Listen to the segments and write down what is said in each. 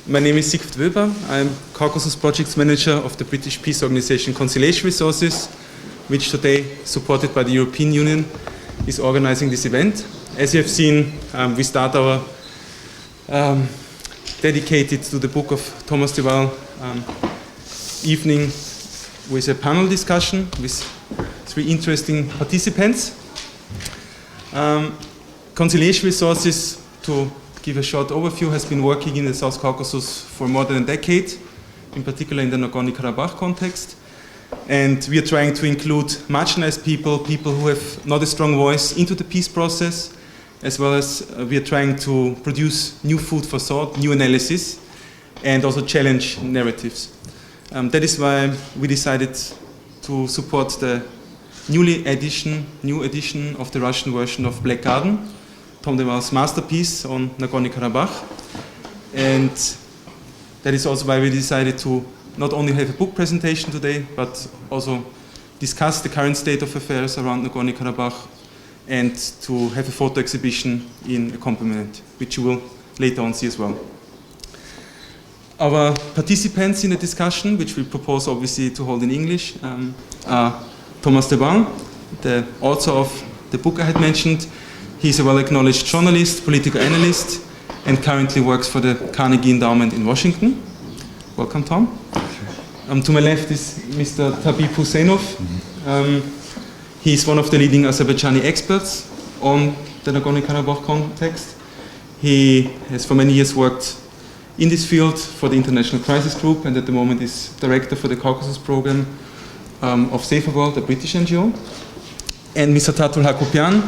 My name is Siegfried Woeber. I'm Caucasus Projects Manager of the British peace organization Conciliation Resources, which today, supported by the European Union, is organizing this event. As you have seen, we start our dedicated to the book of Thomas de Waal evening with a panel discussion with 3 interesting participants. Conciliation Resources, to give a short overview, has been working in the South Caucasus for more than a decade, in particular in the Nagorny Karabakh context. And we are trying to include marginalized people, people who have not a strong voice, into the peace process, as well as we are trying to produce new food for thought, new analysis, and also challenge narratives. That is why we decided to support the new edition of the Russian version of Black Garden, Tom de Waal's masterpiece on Nagorny Karabakh. And that is also why we decided to not only have a book presentation today, but also discuss the current state of affairs around Nagorny Karabakh and to have a photo exhibition in accompaniment, which you will later on see as well. Our participants in the discussion, which we propose obviously to hold in English, are Thomas de Waal, the author of the book I had mentioned. He's a well-acknowledged journalist, political analyst, and currently works for the Carnegie Endowment in Washington. Welcome, Tom. To my left is Mr. Tabib Huseynov. He's one of the leading Azerbaijani experts on the Nagorno-Karabakh context. He has for many years worked in this field for the International Crisis Group, and at the moment is director for the Caucasus program of Saferworld, a British NGO. And Mr. Tatul Hakobyan,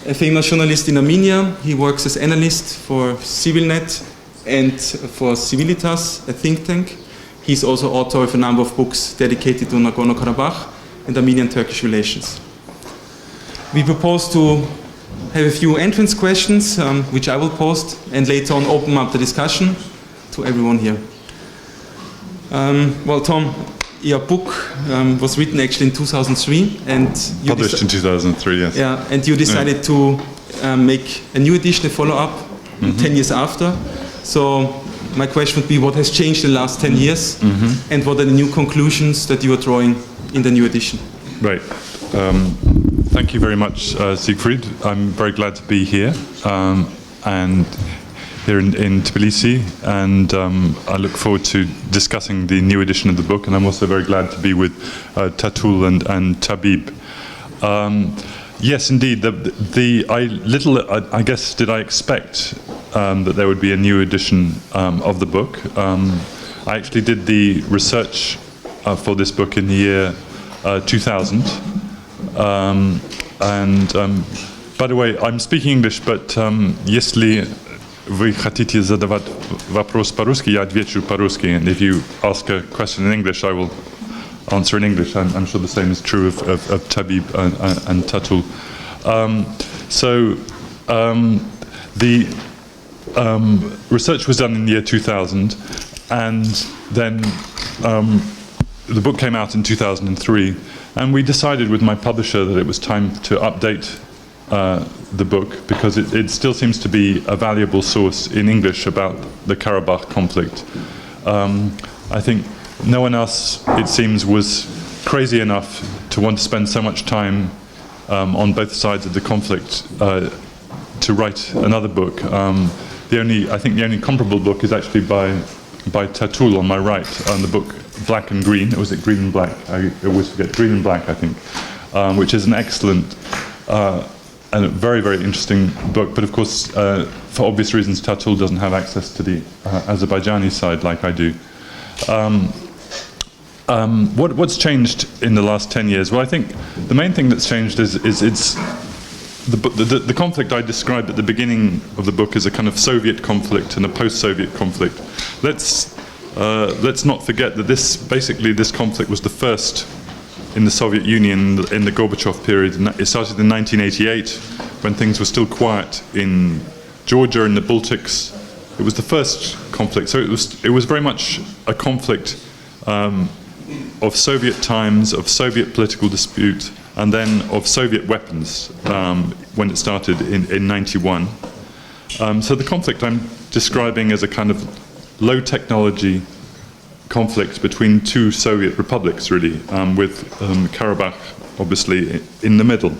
a famous journalist in Armenia. He works as analyst for CivilNet and for Civilitas, a think tank. He's also author of a number of books dedicated to Nagorno-Karabakh and Armenian-Turkish relations. We propose to have a few entrance questions, which I will post, and later on open up the discussion to everyone here. Well, Tom, your book was written actually in 2003, and you published in 2003, yes. Yeah, and you decided to make a new edition, a follow-up, 10 years after. So my question would be, what has changed in the last 10 years, and what are the new conclusions that you are drawing in the new edition? Right. Thank you very much, Siegfried. I'm very glad to be here, and here in Tbilisi, and I look forward to discussing the new edition of the book, and I'm also very glad to be with Tatul and Tabib. Yes, indeed, I guess did I expect that there would be a new edition of the book. I actually did the research for this book in the year 2000, by the way, I'm speaking English, but если вы хотите задавать вопрос по-русски, я отвечу по-русски, and if you ask a question in English, I will answer in English. I'm sure the same is true of Tabib and Tatul. The research was done in the year 2000, and then the book came out in 2003, and we decided with my publisher that it was time to update the book, because it still seems to be a valuable source in English about the Karabakh conflict. I think no one else, it seems, was crazy enough to want to spend so much time on both sides of the conflict to write another book. I think the only comparable book is actually by Tatul on my right, on the book Black and Green. Or was it Green and Black? I always forget. Green and Black, I think, which is an excellent and a very, very interesting book. But of course, for obvious reasons, Tatul doesn't have access to the Azerbaijani side like I do. What's changed in the last 10 years? Well, I think the main thing that's changed is it's the conflict I described at the beginning of the book is a kind of Soviet conflict and a post-Soviet conflict. Let's not forget that this conflict was the first in the Soviet Union in the Gorbachev period. It started in 1988 when things were still quiet in Georgia and the Baltics. It was the first conflict, so it was very much a conflict of Soviet times, of Soviet political dispute, and then of Soviet weapons when it started in 91. So the conflict I'm describing as a kind of low technology conflict between two Soviet republics, really, with Karabakh obviously in the middle.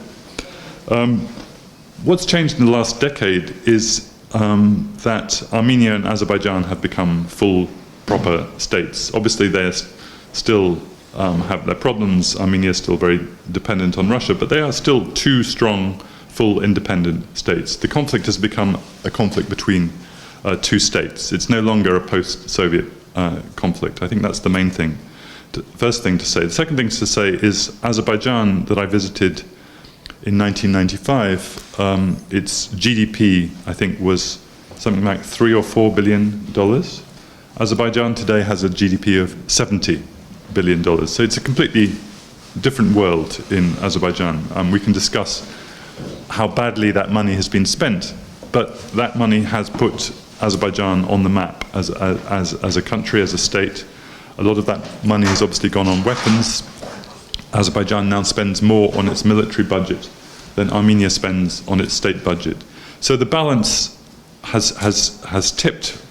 What's changed in the last decade is that Armenia and Azerbaijan have become full, proper states. Obviously, they still have their problems. Armenia is still very dependent on Russia, but they are still two strong, full, independent states. The conflict has become a conflict between two states. It's no longer a post-Soviet conflict. I think that's the main thing. First thing to say. The second thing to say is Azerbaijan, that I visited in 1995, its GDP, I think, was something like $3 or $4 billion. Azerbaijan today has a GDP of $70 billion. So it's a completely different world in Azerbaijan. We can discuss how badly that money has been spent, but that money has put Azerbaijan on the map as a country, as a state. A lot of that money has obviously gone on weapons. Azerbaijan now spends more on its military budget than Armenia spends on its state budget. So the balance has tipped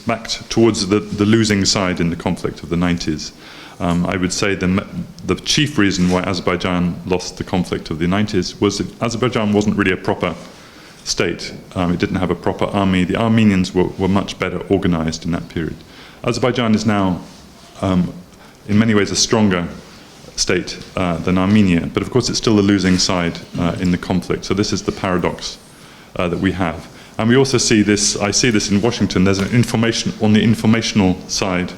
back towards the losing side in the conflict of the 90s. I would say the chief reason why Azerbaijan lost the conflict of the 90s was that Azerbaijan wasn't really a proper state. It didn't have a proper army. The Armenians were much better organized in that period. Azerbaijan is now, in many ways, a stronger state than Armenia, but of course it's still the losing side in the conflict. So this is the paradox that we have. And we also see this, I see this in Washington, there's an on the informational side.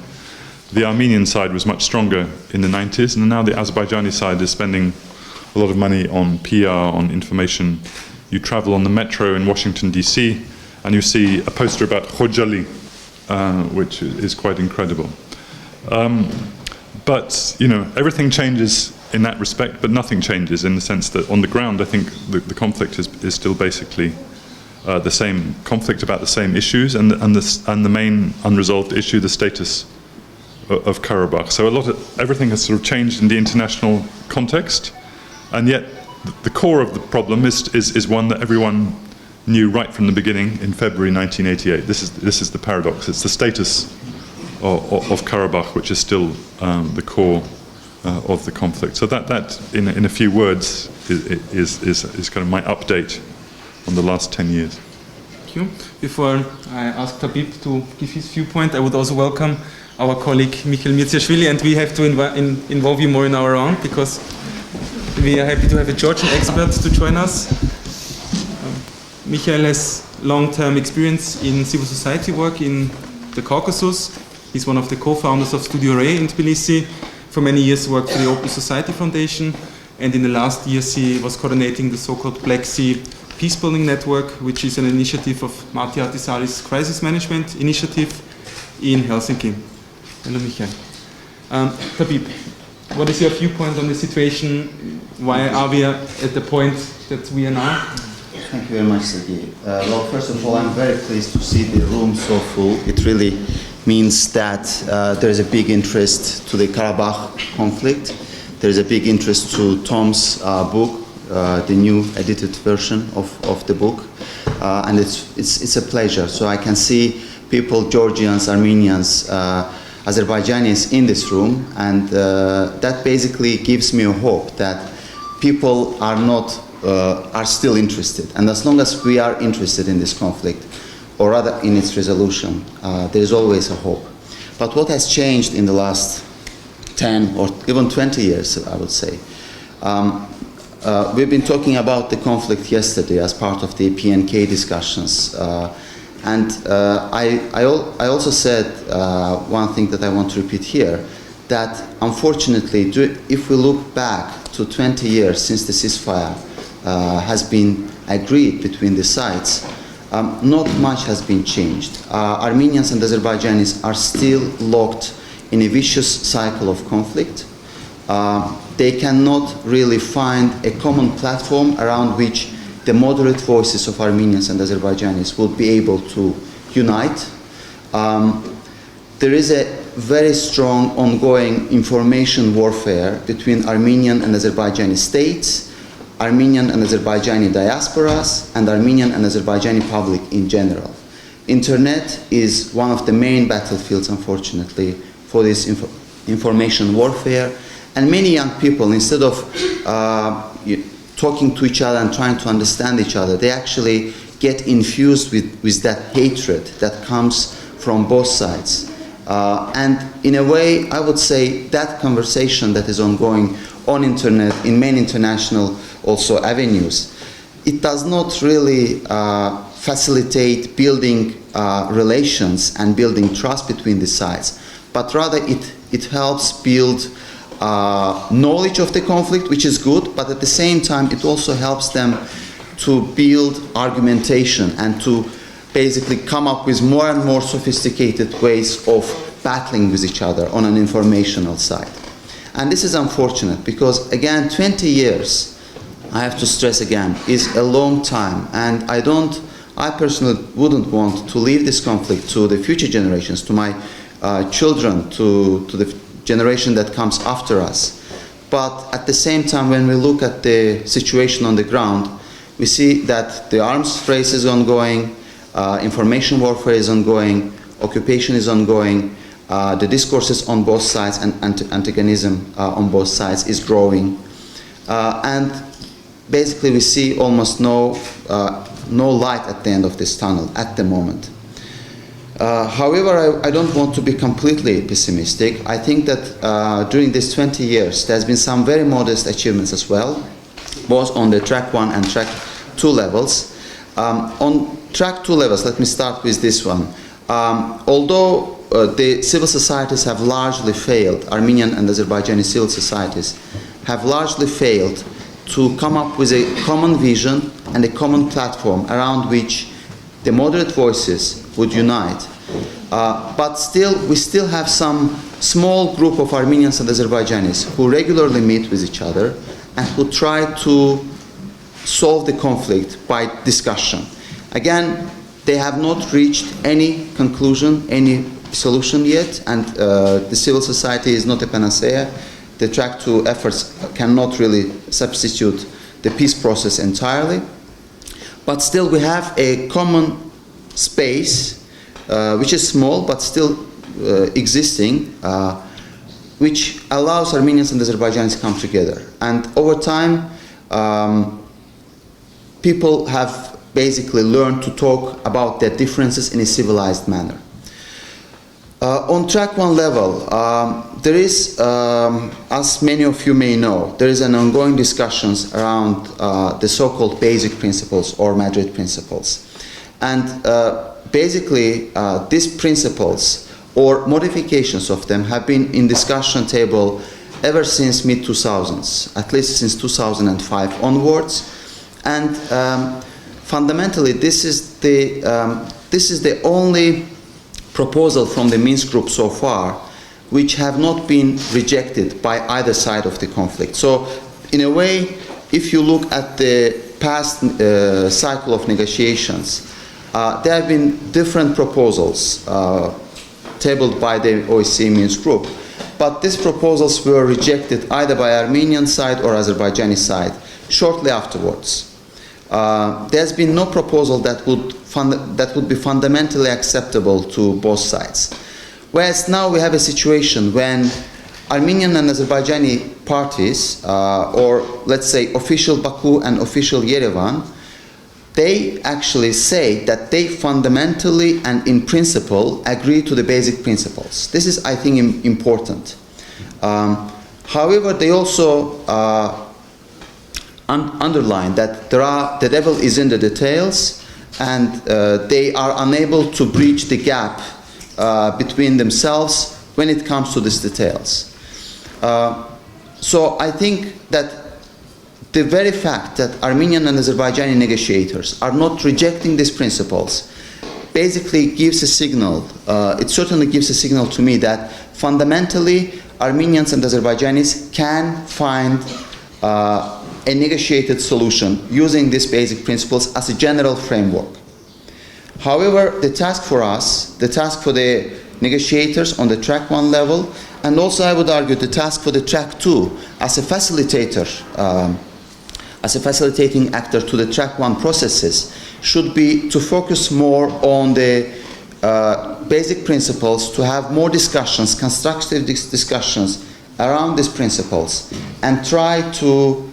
The Armenian side was much stronger in the 90s, and now the Azerbaijani side is spending a lot of money on PR, on information. You travel on the metro in Washington, D.C., and you see a poster about Khojali, which is quite incredible. But, you know, everything changes in that respect, but nothing changes in the sense that on the ground, I think the conflict is still basically the same conflict about the same issues, and the main unresolved issue, the status of Karabakh. So everything has sort of changed in the international context, and yet the core of the problem is one that everyone knew right from the beginning in February 1988. This is the paradox. It's the status of Karabakh, which is still the core of the conflict. So that in a few words is kind of my update on the last 10 years. Thank you. Before I ask Tabib to give his viewpoint, I would also welcome our colleague Mikheil Mirziashvili, and we have to involve you more in our round because we are happy to have a Georgian expert to join us. Mikheil has long-term experience in civil society work in the Caucasus. He's one of the co-founders of Studio Ray in Tbilisi. For many years worked for the Open Society Foundation, and in the last years he was coordinating the so-called Black Sea Peacebuilding Network, which is an initiative of Martti Ahtisaari's crisis management initiative in Helsinki. Hello, Mikheil. Tabib, what is your viewpoint on the situation? Why are we at the point that we are now? Thank you very much, Sergei. Well, first of all, I'm very pleased to see the room so full. It really means that there is a big interest to the Karabakh conflict. There is a big interest to Tom's book, the new edited version of the book, and it's a pleasure. So I can see people, Georgians, Armenians, Azerbaijanis in this room, and that basically gives me a hope that people are still interested. And as long as we are interested in this conflict, or rather in its resolution, there is always a hope. But what has changed in the last 10 or even 20 years, I would say? We've been talking about the conflict yesterday as part of the PNK discussions. I also said one thing that I want to repeat here, that unfortunately, if we look back to 20 years since the ceasefire has been agreed between the sides, not much has been changed. Armenians and Azerbaijanis are still locked in a vicious cycle of conflict. They cannot really find a common platform around which the moderate voices of Armenians and Azerbaijanis will be able to unite. There is a very strong ongoing information warfare between Armenian and Azerbaijani states, Armenian and Azerbaijani diasporas, and Armenian and Azerbaijani public in general. Internet is one of the main battlefields, unfortunately, for this information warfare. And many young people, instead of talking to each other and trying to understand each other, they actually get infused with that hatred that comes from both sides. And in a way, I would say that conversation that is ongoing on internet, in many international also avenues, it does not really facilitate building relations and building trust between the sides, but rather it helps build knowledge of the conflict, which is good, but at the same time it also helps them to build argumentation and to basically come up with more and more sophisticated ways of battling with each other on an informational side. And this is unfortunate because, again, 20 years, I have to stress again, is a long time, and I personally wouldn't want to leave this conflict to the future generations, to my children, to the generation that comes after us. But at the same time, when we look at the situation on the ground, we see that the arms race is ongoing, information warfare is ongoing, occupation is ongoing, the discourses on both sides and antagonism on both sides is growing. And basically we see almost no light at the end of this tunnel at the moment. However, I don't want to be completely pessimistic. I think that during these 20 years, there's been some very modest achievements as well, both on the track 1 and track 2 levels. On track 2 levels, let me start with this one. Although the civil societies have largely failed, Armenian and Azerbaijani civil societies have largely failed to come up with a common vision and a common platform around which the moderate voices would unite. But still, we still have some small group of Armenians and Azerbaijanis who regularly meet with each other and who try to solve the conflict by discussion. Again, they have not reached any conclusion, any solution yet, and the civil society is not a panacea. The track 2 efforts cannot really substitute the peace process entirely. But still we have a common space, which is small but still existing, which allows Armenians and Azerbaijanis to come together. And over time, people have basically learned to talk about their differences in a civilized manner. On track 1 level, there is, as many of you may know, there is an ongoing discussions around the so-called basic principles or Madrid principles. And basically, these principles or modifications of them have been in discussion table ever since mid-2000s, at least since 2005 onwards. And fundamentally, this is the only proposal from the Minsk group so far which have not been rejected by either side of the conflict. So in a way, if you look at the past cycle of negotiations, there have been different proposals tabled by the OSCE Minsk group, but these proposals were rejected either by Armenian side or Azerbaijani side shortly afterwards. There's been no proposal that would be fundamentally acceptable to both sides. Whereas now we have a situation when Armenian and Azerbaijani parties, or let's say official Baku and official Yerevan, they actually say that they fundamentally and in principle agree to the basic principles. This is, I think, important. However, they also underline that the devil is in the details, and they are unable to bridge the gap between themselves when it comes to these details. So I think that the very fact that Armenian and Azerbaijani negotiators are not rejecting these principles basically gives a signal, it certainly gives a signal to me that fundamentally Armenians and Azerbaijanis can find a negotiated solution using these basic principles as a general framework. However, the task for us, the task for the negotiators on the track 1 level, and also I would argue the task for the track 2 as a facilitator, as a facilitating actor to the track 1 processes, should be to focus more on the basic principles, to have more discussions, constructive discussions around these principles, and try to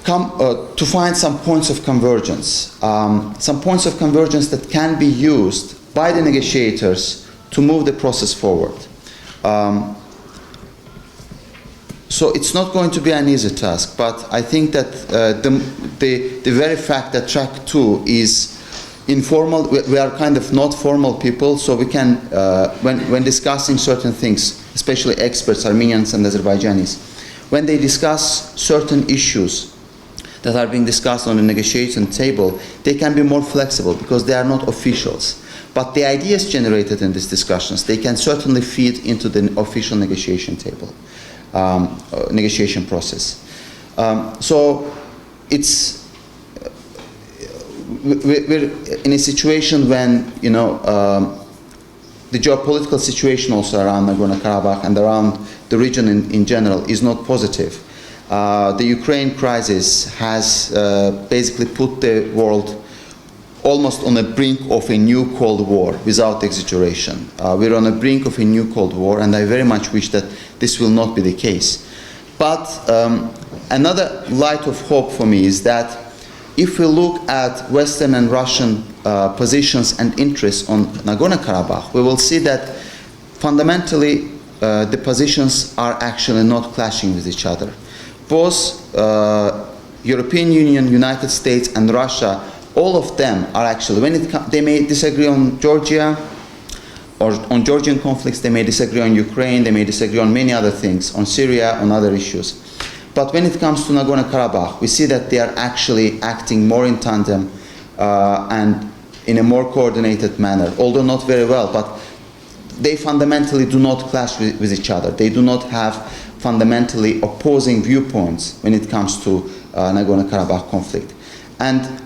find some points of convergence, that can be used by the negotiators to move the process forward. So it's not going to be an easy task, but I think that the very fact that track 2 is informal, we are kind of not formal people, so we can, when discussing certain things, especially experts, Armenians and Azerbaijanis, when they discuss certain issues that are being discussed on the negotiation table, they can be more flexible because they are not officials. But the ideas generated in these discussions, they can certainly feed into the official negotiation table, negotiation process. So it's, we're in a situation when, you know, the geopolitical situation also around Nagorno Karabakh and around the region in general is not positive. The Ukraine crisis has basically put the world almost on the brink of a new Cold War, without exaggeration. We're on the brink of a new Cold War, and I very much wish that this will not be the case. But another light of hope for me is that if we look at Western and Russian positions and interests on Nagorno Karabakh, we will see that fundamentally the positions are actually not clashing with each other. Both European Union, United States, and Russia, all of them are actually, they may disagree on Georgia or on Georgian conflicts, they may disagree on Ukraine, they may disagree on many other things, on Syria, on other issues. But when it comes to Nagorno Karabakh, we see that they are actually acting more in tandem and in a more coordinated manner, although not very well, but they fundamentally do not clash with each other. They do not have fundamentally opposing viewpoints when it comes to Nagorno Karabakh conflict. And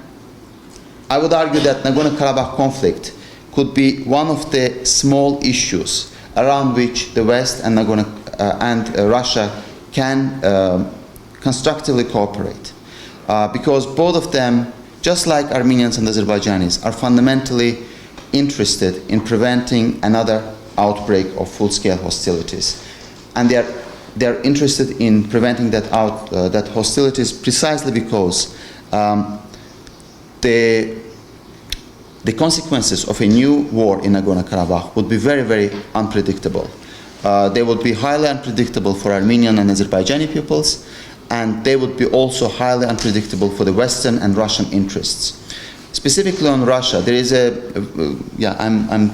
I would argue that Nagorno Karabakh conflict could be one of the small issues around which the West and Russia can constructively cooperate. Because both of them, just like Armenians and Azerbaijanis, are fundamentally interested in preventing another outbreak of full-scale hostilities. And they are interested in preventing that hostilities precisely because the consequences of a new war in Nagorno-Karabakh would be very, very unpredictable. They would be highly unpredictable for Armenian and Azerbaijani peoples, and they would be also highly unpredictable for the Western and Russian interests. Specifically on Russia, there is I'm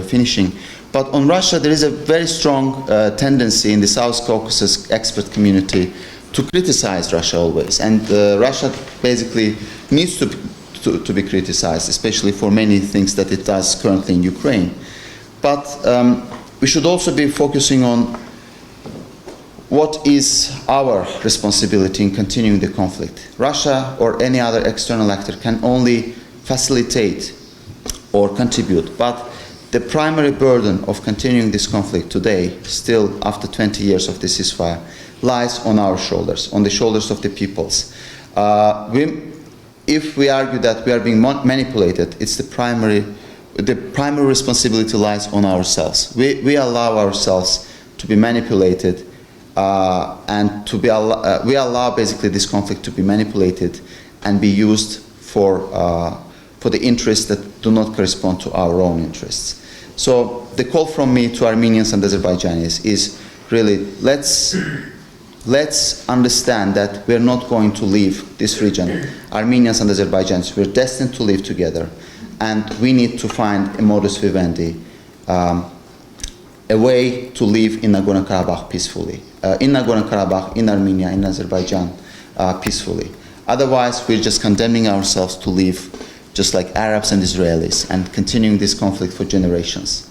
finishing. But on Russia, there is a very strong tendency in the South Caucasus expert community to criticize Russia always. And Russia basically needs to be criticized, especially for many things that it does currently in Ukraine. But we should also be focusing on what is our responsibility in continuing the conflict. Russia or any other external actor can only facilitate or contribute, but the primary burden of continuing this conflict today, still after 20 years of the ceasefire, lies on our shoulders, on the shoulders of the peoples. If we argue that we are being manipulated, it's the primary responsibility lies on ourselves. We allow ourselves to be manipulated, and we allow basically this conflict to be manipulated and be used for the interests that do not correspond to our own interests. So the call from me to Armenians and Azerbaijanis is really, let's understand that we're not going to leave this region. Armenians and Azerbaijanis, we're destined to live together, and we need to find a modus vivendi, a way to live in Nagorno-Karabakh peacefully, in Nagorno-Karabakh, in Armenia, in Azerbaijan, peacefully. Otherwise, we're just condemning ourselves to live just like Arabs and Israelis and continuing this conflict for generations.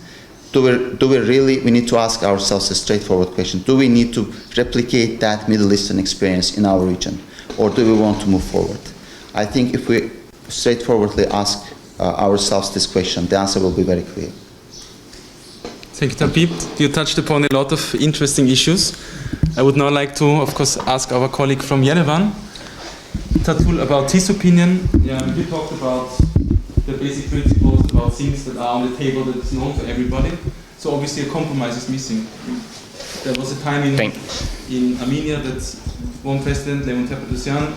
Do we really, we need to ask ourselves a straightforward question. Do we need to replicate that Middle Eastern experience in our region? Or do we want to move forward? I think if we straightforwardly ask ourselves this question, the answer will be very clear. Thank you, Tabib. You touched upon a lot of interesting issues. I would now like to, of course, ask our colleague from Yerevan. Tatul about his opinion. Yeah, he talked about the basic principles, about things that are on the table that is known to everybody. So obviously a compromise is missing. There was a time in Armenia that one president, Levon Tepetosyan,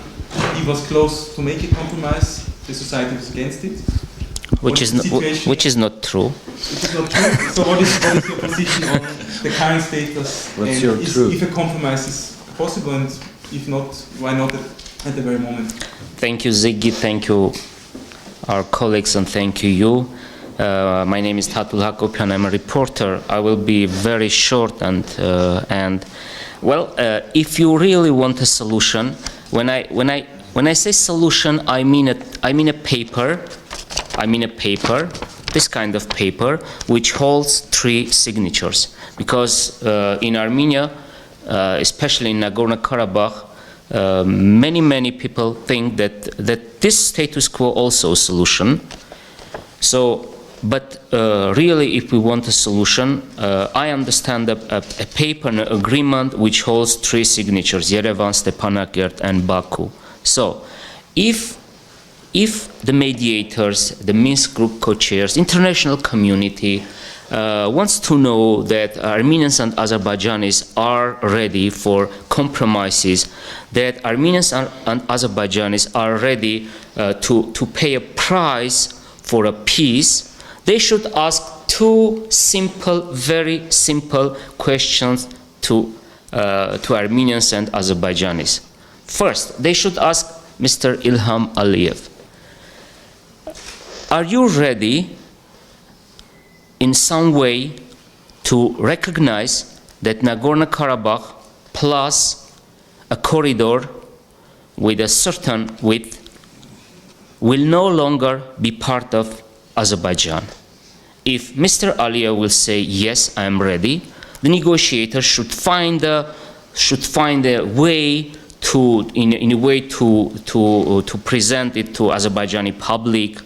he was close to make a compromise. The society was against it. Which is not true. Which is not true. So what is your position on the current status? What's your truth? If a compromise is possible, and if not, why not at the very moment? Thank you, Ziggy. Thank you, our colleagues, and thank you. My name is Tatul Hakobyan. I'm a reporter. I will be very short and well, if you really want a solution, when I say solution, I mean a paper. This kind of paper, which holds 3 signatures. Because in Armenia, especially in Nagorny Karabakh, many people think that this status quo also a solution. So, but really, if we want a solution, I understand a paper, an agreement which holds 3 signatures: Yerevan, Stepanakert, and Baku. So, if the mediators, the Minsk group co-chairs, international community wants to know that Armenians and Azerbaijanis are ready for compromises, that Armenians and Azerbaijanis are ready to pay a price for a peace, they should ask 2 simple, very simple questions to Armenians and Azerbaijanis. First, they should ask Mr. Ilham Aliyev, are you ready in some way to recognize that Nagorny Karabakh plus a corridor with a certain width will no longer be part of Azerbaijan? If Mr. Aliyev will say, yes, I am ready, the negotiators should find a way to present it to Azerbaijani public.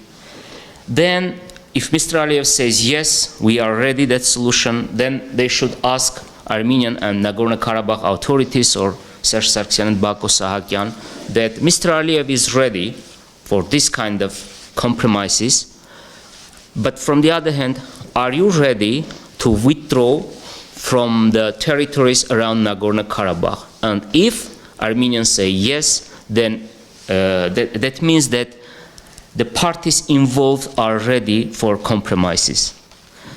Then, if Mr. Aliyev says, yes, we are ready, that solution, then they should ask Armenian and Nagorny Karabakh authorities, or Serge Sargsyan and Bako Sahakyan, that Mr. Aliyev is ready for this kind of compromises. But from the other hand, are you ready to withdraw from the territories around Nagorny Karabakh? And if Armenians say yes, then that means that the parties involved are ready for compromises.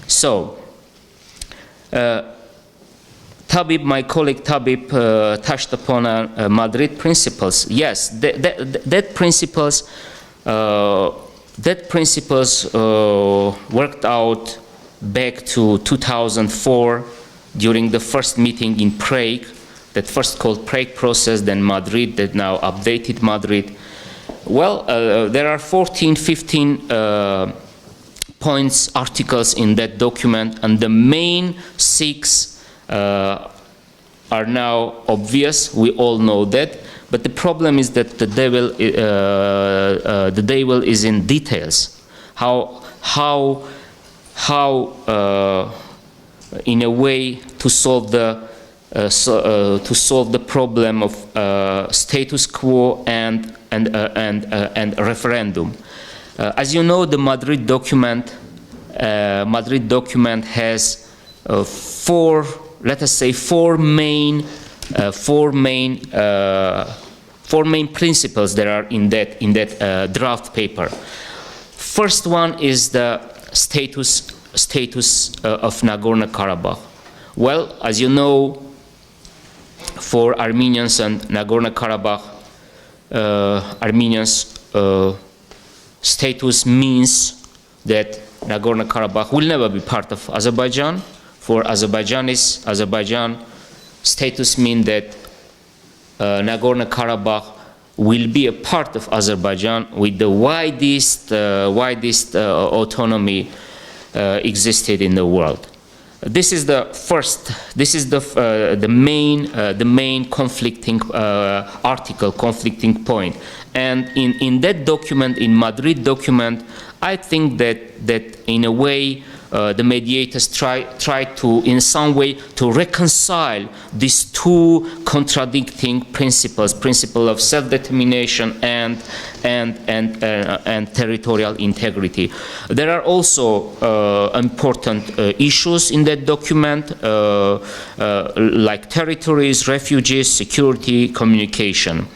So, Tabib, my colleague Tabib, touched upon Madrid principles. Yes, that principles worked out back to 2004 during the first meeting in Prague, that first called Prague process, then Madrid, that now updated Madrid. Well, there are 14, 15 points, articles in that document, and the main 6 are now obvious. We all know that. But the problem is that the devil is in details. How in a way to solve the problem of status quo and referendum. As you know, the Madrid document has 4, let us say, 4 main principles that are in that draft paper. First one is the status of Nagorny Karabakh. Well, as you know, for Armenians and Nagorny Karabakh, Armenians' status means that Nagorny Karabakh will never be part of Azerbaijan. For Azerbaijanis, Azerbaijan status means that Nagorny Karabakh will be a part of Azerbaijan with the widest autonomy existed in the world. This is the first. This is the main conflicting article, conflicting point. And in that document, in Madrid document, I think that in a way the mediators try to, in some way, to reconcile these two contradicting principles: principle of self-determination and territorial integrity. There are also important issues in that document, like territories, refugees, security, communication.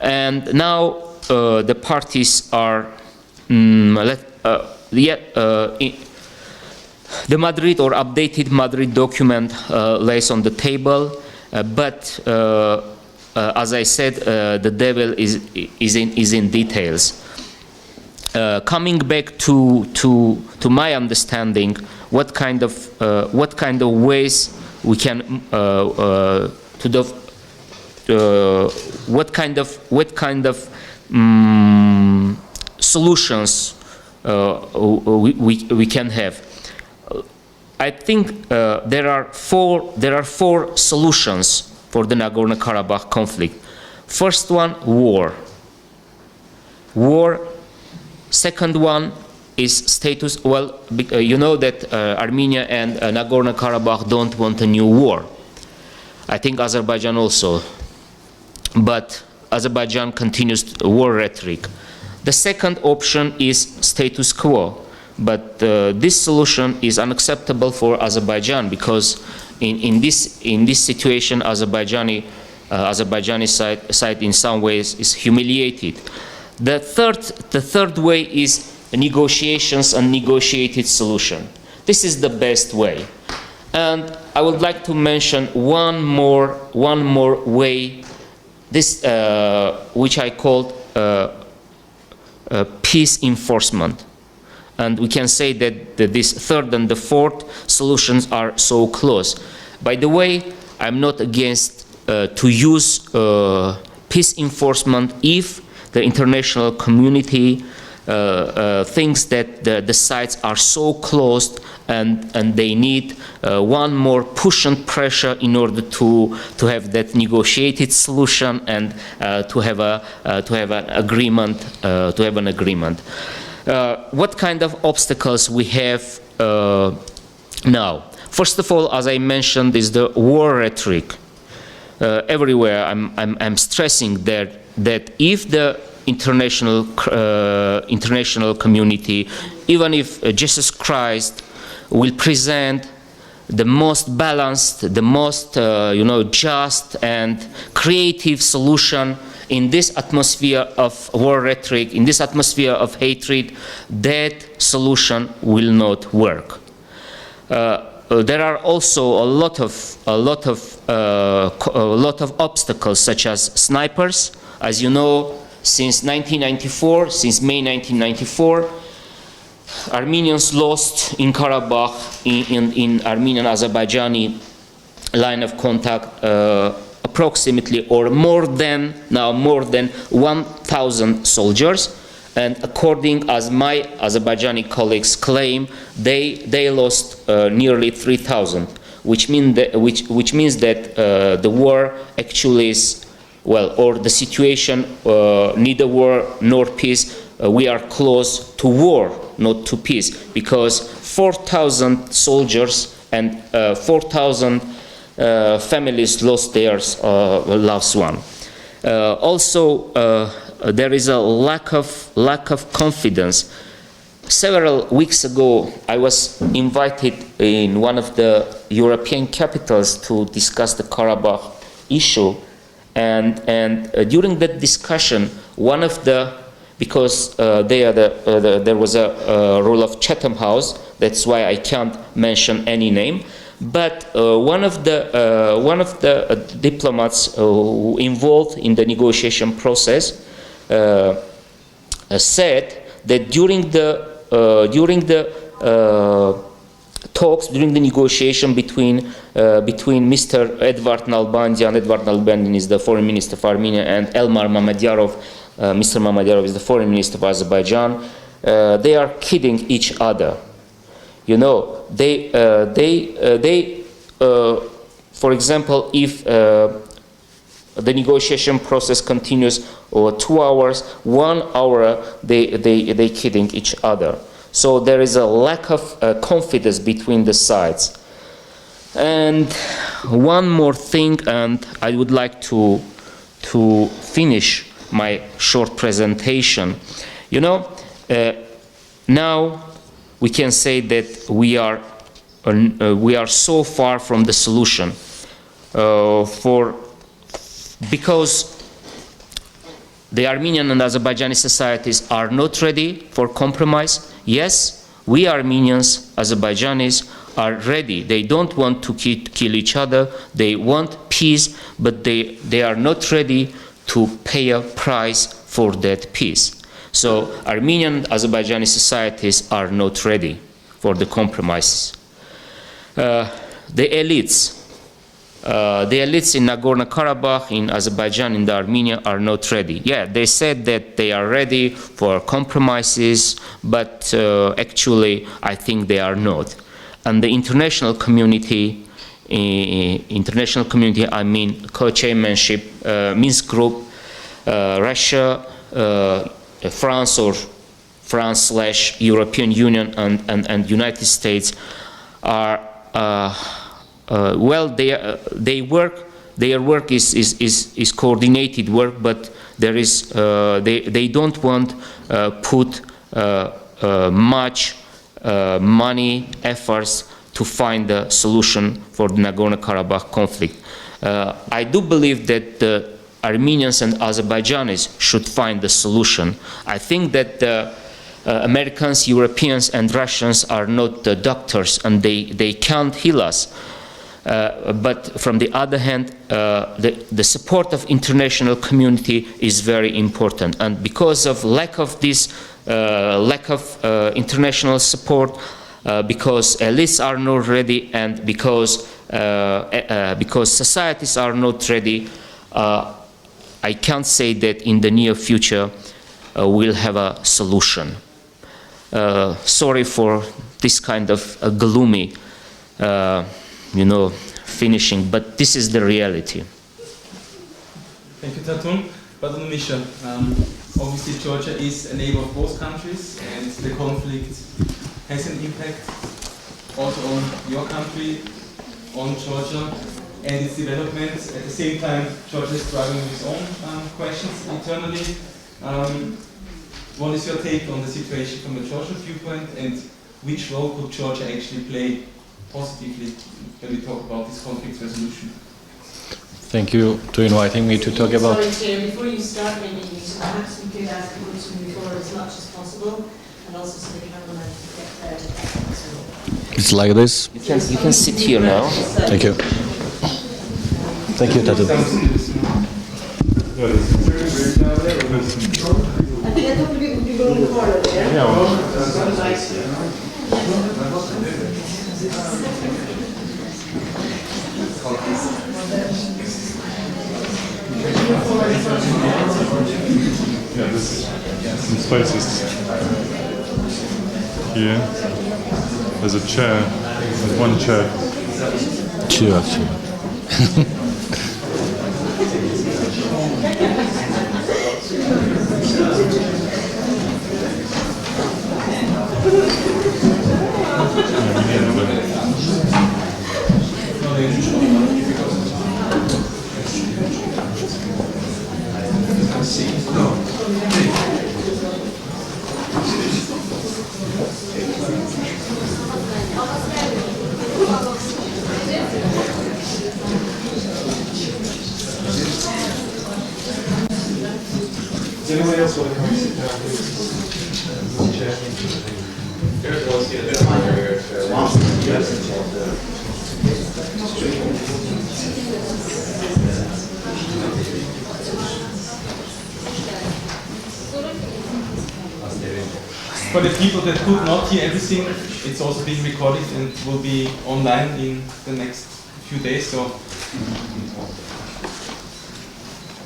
And now the parties are the Madrid or updated Madrid document lays on the table, but as I said, the devil is in details. Coming back to my understanding, what kind of ways we can what kind of solutions we can have. I think there are four solutions for the Nagorno Karabakh conflict. First one, war. Second one is status. Well, you know that Armenia and Nagorno Karabakh don't want a new war. I think Azerbaijan also, but Azerbaijan continues war rhetoric. The second option is status quo, but this solution is unacceptable for Azerbaijan, because in this situation, Azerbaijani side in some ways is humiliated. The third way is negotiations and negotiated solution. This is the best way, and I would like to mention one more way. This which I called peace enforcement. And we can say that this third and the fourth solutions are so close. By the way, I'm not against to use peace enforcement if the international community thinks that the sides are so closed and they need one more push and pressure in order to have that negotiated solution and to have an agreement. What kind of obstacles we have now? First of all, as I mentioned, is the war rhetoric. Everywhere I'm stressing that if the international community, even if Jesus Christ will present the most balanced, the most just and creative solution in this atmosphere of war rhetoric, in this atmosphere of hatred, that solution will not work. There are also a lot of obstacles, such as snipers. As you know, since May 1994, Armenians lost in Karabakh, in Armenian-Azerbaijani line of contact, approximately or more than 1,000 soldiers, and according as my Azerbaijani colleagues claim, they lost nearly 3,000, which means that the war actually is, well, or the situation, neither war nor peace, we are close to war, not to peace, because 4,000 soldiers and 4,000 families lost their loved one. Also, there is a lack of confidence. Several weeks ago, I was invited in one of the European capitals to discuss the Karabakh issue, and during that discussion, one of the, because there was a rule of Chatham House, that's why I can't mention any name. But one of the diplomats who involved in the negotiation process said that during the talks, during the negotiation between Mr. Edvard Nalbandian, Edvard Nalbandian is the foreign minister of Armenia, and Elmar Mamadyarov, Mr. Mamadyarov is the foreign minister of Azerbaijan, they are kidding each other. You know, for example, if the negotiation process continues over 2 hours, 1 hour, they kidding each other. So there is a lack of confidence between the sides. And one more thing, and I would like to finish my short presentation. You know, now we can say that we are so far from the solution, because the Armenian and Azerbaijani societies are not ready for compromise. Yes, we Armenians, Azerbaijanis are ready. They don't want to kill each other. They want peace, but they are not ready to pay a price for that peace. So Armenian and Azerbaijani societies are not ready for the compromises. The elites in Nagorny Karabakh, in Azerbaijan, in Armenia are not ready. Yeah, they said that they are ready for compromises, but actually I think they are not. And the international community, I mean co-chairmanship, Minsk Group, Russia, France or France/European Union and United States are well, their work is coordinated work, but there is they don't want put much money, efforts to find a solution for the Nagorny Karabakh conflict. I do believe that the Armenians and Azerbaijanis should find the solution. I think that Americans, Europeans and Russians are not the doctors and they can't heal us. But from the other hand, the support of international community is very important. And because of lack of this, international support, because elites are not ready and because societies are not ready, I can't say that in the near future we'll have a solution. Sorry for this kind of gloomy, finishing, but this is the reality. Thank you, Tatul. But Michel, obviously Georgia is a neighbor of both countries, and the conflict has an impact also on your country, on Georgia, and its development. At the same time, Georgia is struggling with its own questions internally. What is your take on the situation from a Georgian viewpoint, and which role could Georgia actually play positively when we talk about this conflict resolution? Thank you for inviting me to talk about... Sorry, Chair, before you start, maybe perhaps we could ask the question before as much as possible, and also so the cameraman can get there. It's like this? You can sit here now. Thank you. Thank you, Tatul. I think a couple of people can go in the corner there. Yeah, there's some spaces here. There's a chair. There's one chair. Two, actually. Does anyone else want to come sit down, please? For the people that could not hear everything, it's also being recorded and will be online in the next few days. So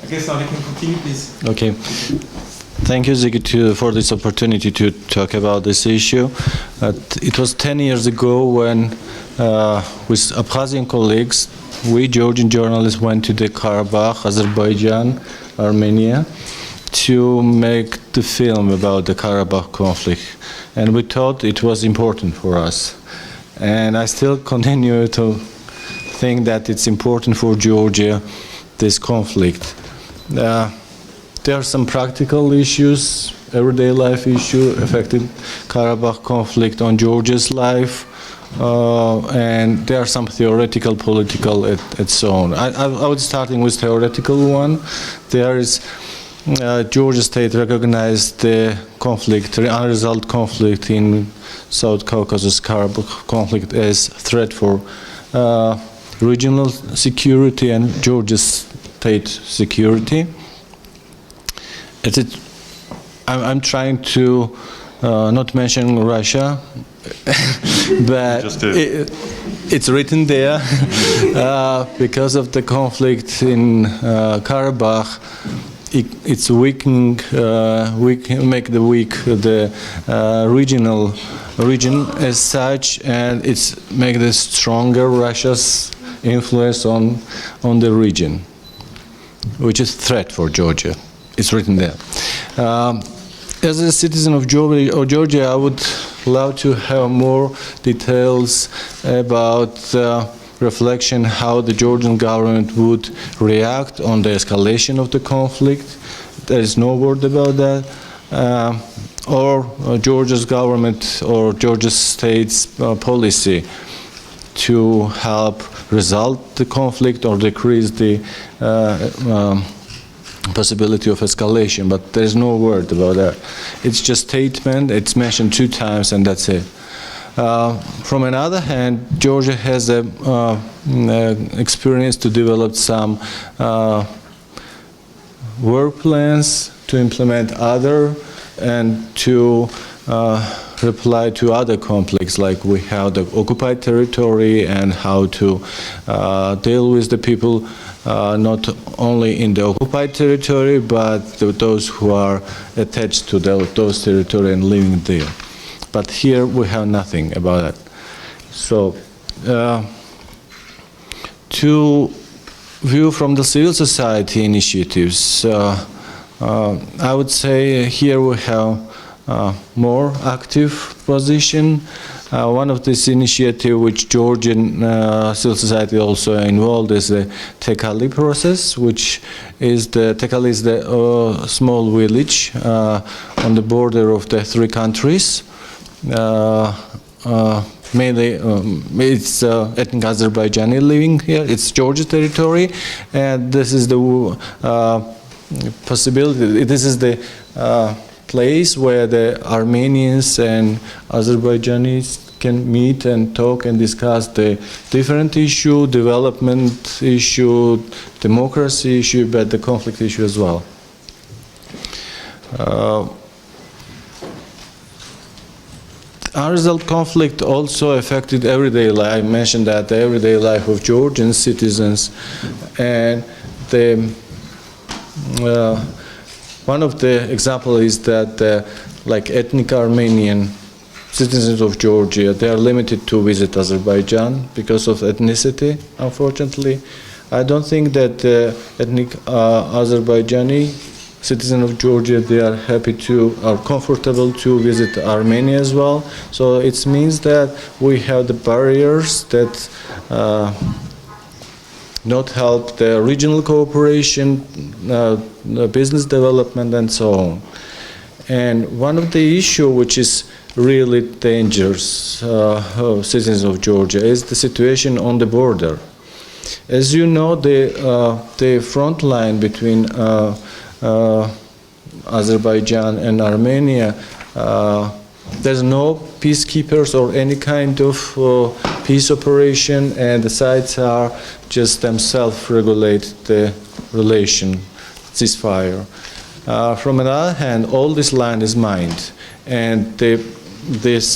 I guess now we can continue, please. Okay. Thank you, Ziggy, for this opportunity to talk about this issue. It was 10 years ago when, with Abkhazian colleagues, we Georgian journalists went to the Karabakh, Azerbaijan, Armenia, to make the film about the Karabakh conflict, and we thought it was important for us. And I still continue to think that it's important for Georgia, this conflict. There are some practical issues, everyday life issue affecting Karabakh conflict on Georgia's life, and there are some theoretical, political, and so on. I was starting with theoretical one. There is Georgia state recognized the conflict, the unresolved conflict in South Caucasus, Karabakh conflict, as threat for regional security and Georgia's state security. I'm trying to not mention Russia, but it's written there because of the conflict in Karabakh. It's weakening, make the weak the regional region as such, and it's make the stronger Russia's influence on the region, which is threat for Georgia. It's written there. As a citizen of Georgia, I would love to have more details about reflection how the Georgian government would react on the escalation of the conflict. There is no word about that. Or Georgia's government or Georgia state's policy to help resolve the conflict or decrease the possibility of escalation, but there's no word about that. It's just statement, it's mentioned 2 times, and that's it. From another hand, Georgia has a experience to develop some work plans to implement other and to reply to other conflicts, like we have the occupied territory and how to deal with the people not only in the occupied territory, but those who are attached to those territories and living there. But here we have nothing about that. So, to view from the civil society initiatives, I would say here we have more active position. One of this initiative which Georgian civil society also involved is the Tekali process, which is Tekali is the small village on the border of the 3 countries. Mainly it's ethnic Azerbaijani living here. It's Georgia territory, and this is the possibility. This is the place where the Armenians and Azerbaijanis can meet and talk and discuss the different issue, development issue, democracy issue, but the conflict issue as well. Unresolved conflict also affected everyday life. I mentioned that the everyday life of Georgian citizens, and one of the examples is that like ethnic Armenian citizens of Georgia, they are limited to visit Azerbaijan because of ethnicity, unfortunately. I don't think that ethnic Azerbaijani citizens of Georgia, they are comfortable to visit Armenia as well. So it means that we have the barriers that not help the regional cooperation, business development, and so on. And one of the issues which is really dangerous citizens of Georgia is the situation on the border. As you know, the front line between Azerbaijan and Armenia, there's no peacekeepers or any kind of peace operation, and the sides are just themselves regulate the relation, ceasefire. From another hand, all this land is mined, and this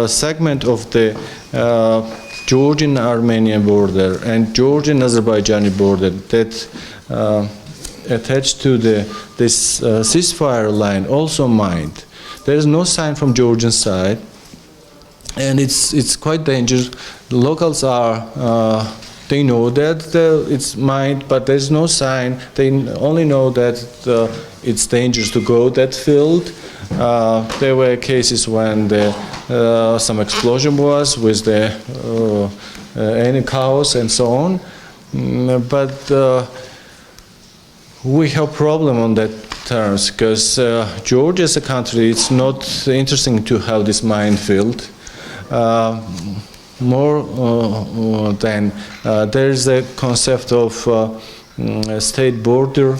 segment of the Georgian-Armenian border and Georgian-Azerbaijani border that attached to this ceasefire line also mined. There is no sign from Georgian side, and it's quite dangerous. The locals are They know that it's mined, but there's no sign. They only know that it's dangerous to go that field. There were cases when some explosion was with the any cows and so on. But we have problem on that terms because Georgia as a country, it's not interesting to have this minefield. More than there is a concept of state border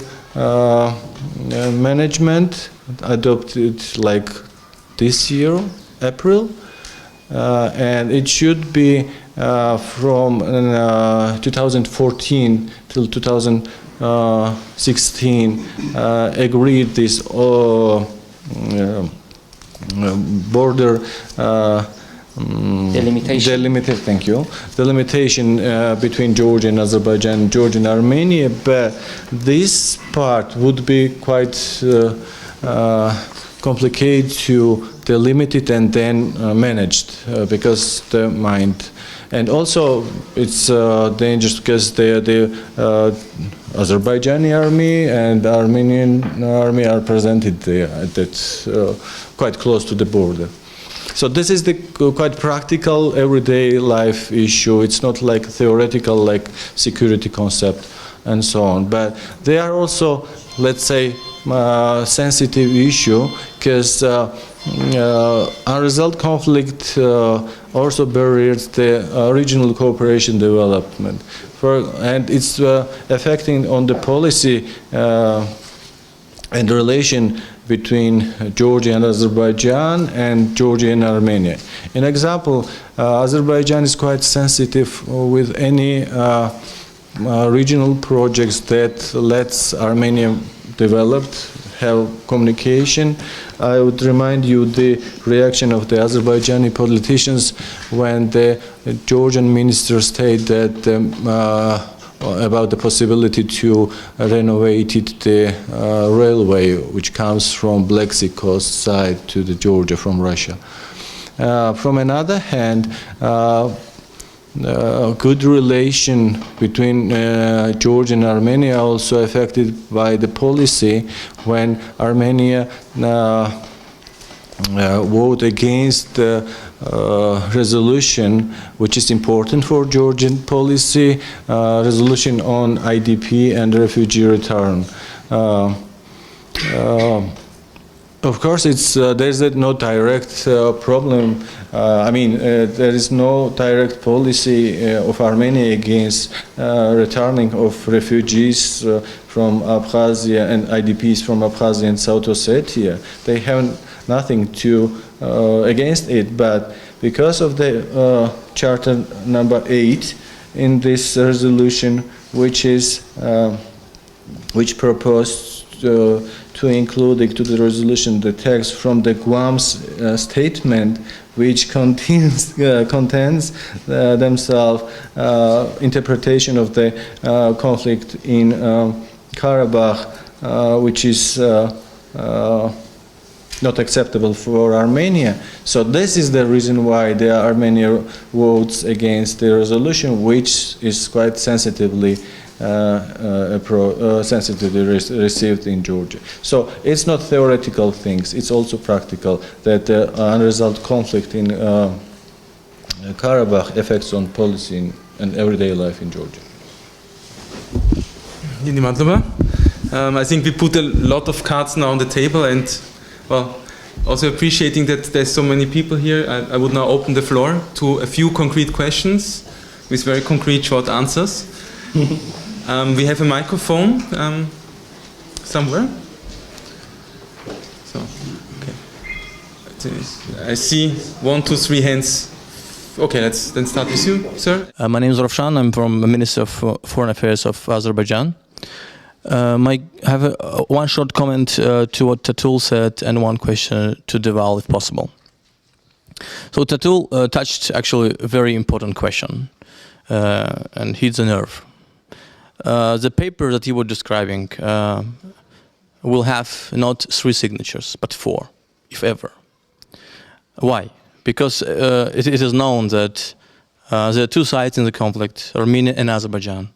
management adopted like this year, April, and it should be from 2014 till 2016 agreed this border Delimitation. Delimitation between Georgia and Azerbaijan, Georgia and Armenia, but this part would be quite complicated to delimit it and then managed because the mind. And also it's dangerous because the Azerbaijani army and Armenian army are presented there. That's quite close to the border. So this is the quite practical everyday life issue. It's not like theoretical like security concept and so on. But they are also, let's say, sensitive issue because unresolved conflict also barriers the regional cooperation development. And it's affecting on the policy and relation between Georgia and Azerbaijan and Georgia and Armenia. In example, Azerbaijan is quite sensitive with any regional projects that lets Armenia develop, have communication. I would remind you the reaction of the Azerbaijani politicians when the Georgian minister stated that about the possibility to renovate the railway which comes from Black Sea coast side to the Georgia from Russia. From another hand, good relation between Georgia and Armenia also affected by the policy when Armenia vote against the resolution which is important for Georgian policy, resolution on IDP and refugee return. Of course, there's no direct problem. There is no direct policy of Armenia against returning of refugees from Abkhazia and IDPs from Abkhazia and South Ossetia. They have nothing to against it, but because of the Charter number 8 in this resolution, which proposed to include into the resolution the text from the Guam's statement, which contains themselves interpretation of the conflict in Karabakh, which is not acceptable for Armenia. So this is the reason why the Armenia votes against the resolution, which is quite sensitively received in Georgia. So it's not theoretical things, it's also practical that the unresolved conflict in Karabakh affects on policy and everyday life in Georgia. I think we put a lot of cards now on the table, and well, also appreciating that there's so many people here, I would now open the floor to a few concrete questions with very concrete short answers. We have a microphone somewhere. So, okay. I see 1, 2, 3 hands. Okay, let's then start with you, sir. My name is Ravshan. I'm from the Ministry of Foreign Affairs of Azerbaijan. I have one short comment to what Tatul said and one question to Waal, if possible. So Tatul touched actually a very important question and hit the nerve. The paper that you were describing will have not 3 signatures, but 4, if ever. Why? Because it is known that There are two sides in the conflict, Armenia and Azerbaijan.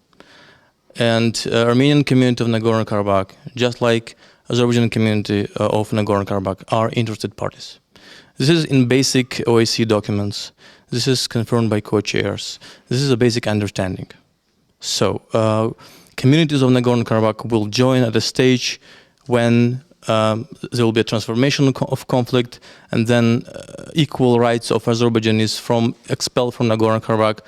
And Armenian community of Nagorno Karabakh, just like Azerbaijan community of Nagorno Karabakh, are interested parties. This is in basic OAC documents. This is confirmed by co-chairs. This is a basic understanding. So, communities of Nagorno Karabakh will join at a stage when there will be a transformation of conflict, and then equal rights of Azerbaijanis expelled from Nagorno Karabakh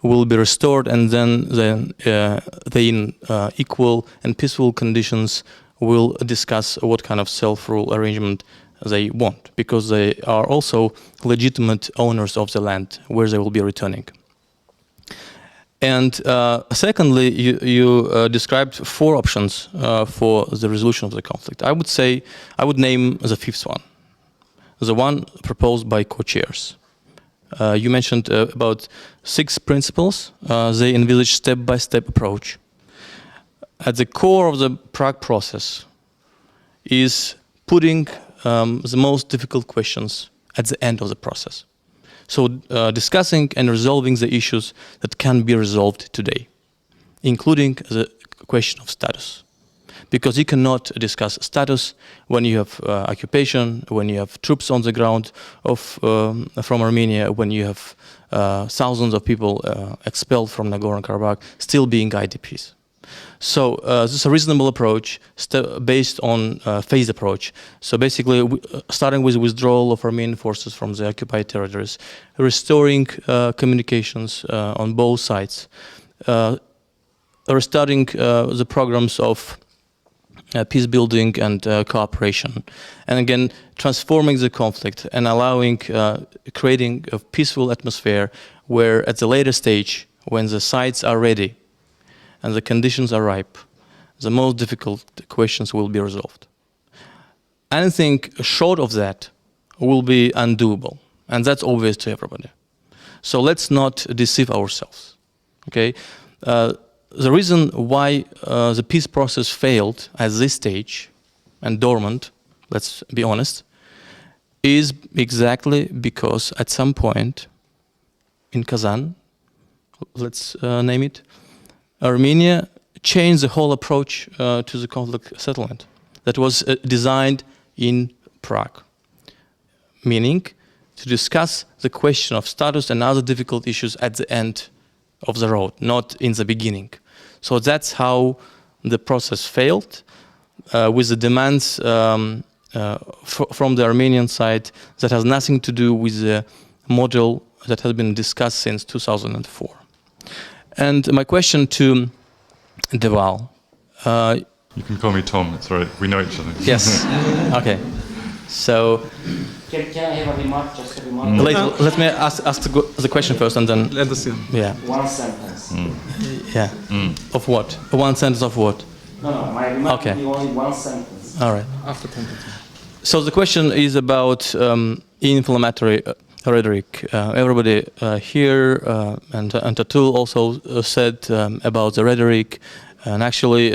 will be restored, and then they in equal and peaceful conditions will discuss what kind of self-rule arrangement they want, because they are also legitimate owners of the land where they will be returning. And secondly, you described 4 options for the resolution of the conflict. I would name the 5th one, the one proposed by co-chairs. You mentioned about 6 principles. They envisage step-by-step approach. At the core of the Prague process is putting the most difficult questions at the end of the process. So discussing and resolving the issues that can be resolved today, including the question of status. Because you cannot discuss status when you have occupation, when you have troops on the ground from Armenia, when you have thousands of people expelled from Nagorno Karabakh, still being IDPs. So this is a reasonable approach based on phased approach. So basically, starting with withdrawal of Armenian forces from the occupied territories, restoring communications on both sides, restarting the programs of peace building and cooperation, and again transforming the conflict and allowing creating a peaceful atmosphere where at the later stage, when the sides are ready and the conditions are ripe, the most difficult questions will be resolved. Anything short of that will be undoable, and that's obvious to everybody. So let's not deceive ourselves. Okay, the reason why the peace process failed at this stage and dormant, let's be honest, is exactly because at some point in Kazan, let's name it, Armenia changed the whole approach to the conflict settlement that was designed in Prague, meaning to discuss the question of status and other difficult issues at the end of the road, not in the beginning. So that's how the process failed, with the demands from the Armenian side that has nothing to do with the model that has been discussed since 2004. And my question to the Waal. You can call me Tom, it's all right, we know each other. Yes, okay. So, Can I have a remark, just a remark? let me ask the question first and then... Let us see. Yeah. One sentence. Yeah. Of what? One sentence of what? No, my remark Okay. will be only one sentence. All right. After 10. So the question is about inflammatory rhetoric. Everybody here and Tatul also said about the rhetoric, and actually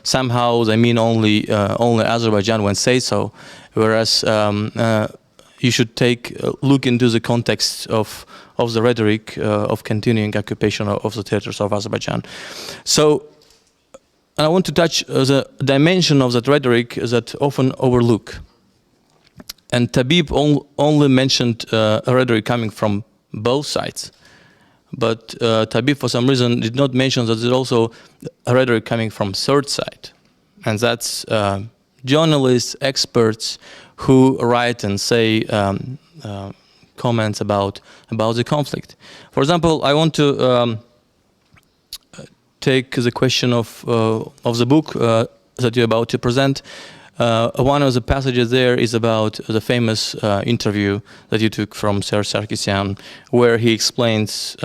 somehow they mean only Azerbaijan when say so, whereas you should take a look into the context of the rhetoric of continuing occupation of the territories of Azerbaijan. So I want to touch the dimension of that rhetoric that often overlook. And Tabib only mentioned a rhetoric coming from both sides. But Tabib, for some reason, did not mention that there's also a rhetoric coming from third side. And that's journalists, experts who write and say comments about the conflict. For example, I want to take the question of the book that you're about to present. One of the passages there is about the famous interview that you took from Serge Sarkisyan, where he explains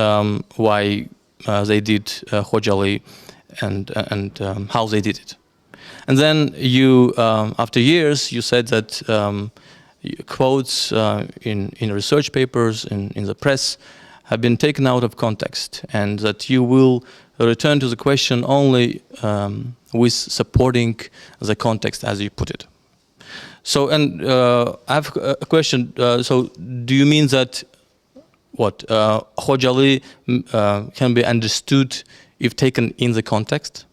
why they did Khojaly and how they did it. And then you, after years, you said that quotes in research papers, in the press, have been taken out of context, and that you will return to the question only with supporting the context as you put it. So, and I have a question. So, do you mean that what Khojaly can be understood if taken in the context.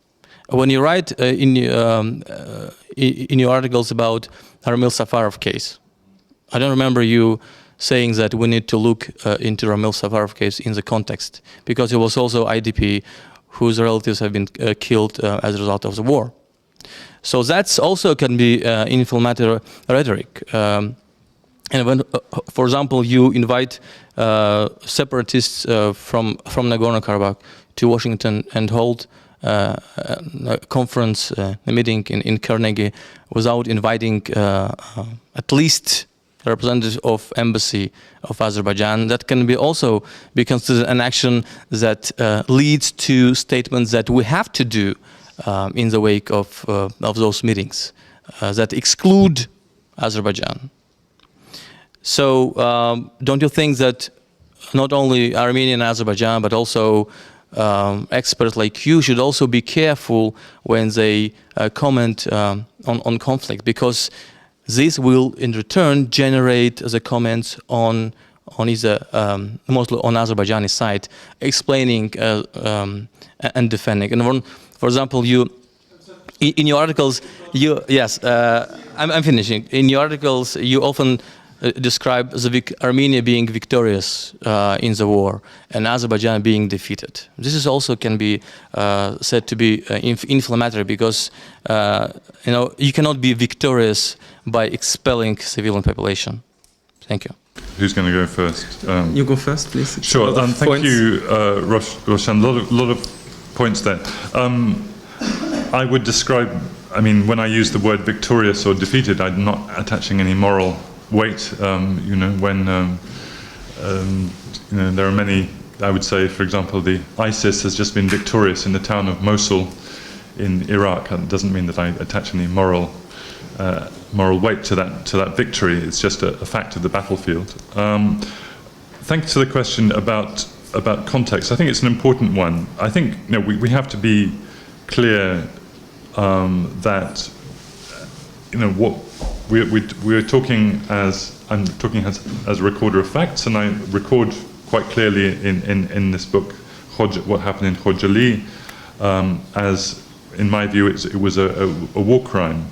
When you write in your articles about Ramil Safarov case, I don't remember you saying that we need to look into Ramil Safarov case in the context, because he was also IDP whose relatives have been killed as a result of the war. So that's also can be inflammatory rhetoric. And when, for example, you invite separatists from Nagorno Karabakh to Washington and hold a conference, a meeting in Carnegie, without inviting at least a representative of embassy of Azerbaijan, that can be also be considered an action that leads to statements that we have to do in the wake of those meetings that exclude Azerbaijan. So don't you think that not only Armenia and Azerbaijan, but also experts like you should also be careful when they comment on conflict, because this will in return generate the comments on either mostly on Azerbaijani side, explaining and defending. And when, for example, you in your articles, I'm finishing. In your articles, you often describe Armenia being victorious in the war and Azerbaijan being defeated. This is also can be said to be inflammatory, because you cannot be victorious by expelling civilian population. Thank you. Who's going to go first? You go first, please. It's Sure. Thank you, Roshan. A lot of points there. I would describe. I mean, when I use the word victorious or defeated, I'm not attaching any moral weight. When there are many. I would say, for example, the ISIS has just been victorious in the town of Mosul in Iraq. It doesn't mean that I attach any moral weight to that victory. It's just a fact of the battlefield. Thanks to the question about context. I think it's an important one. I think we have to be clear that what we're talking as I'm talking as a recorder of facts, and I record quite clearly in this book what happened in Khojaly as, in my view, it was a war crime.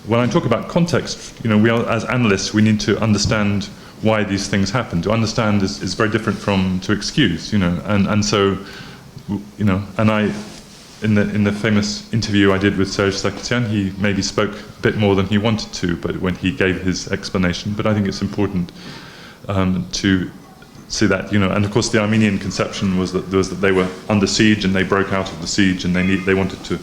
When I talk about context, we are, as analysts, we need to understand why these things happen. To understand is very different from to excuse, and so, and I, in the famous interview I did with Serge Sarkisian, he maybe spoke a bit more than he wanted to, but when he gave his explanation. But I think it's important to see that, and of course the Armenian conception was that they were under siege and they broke out of the siege and they wanted to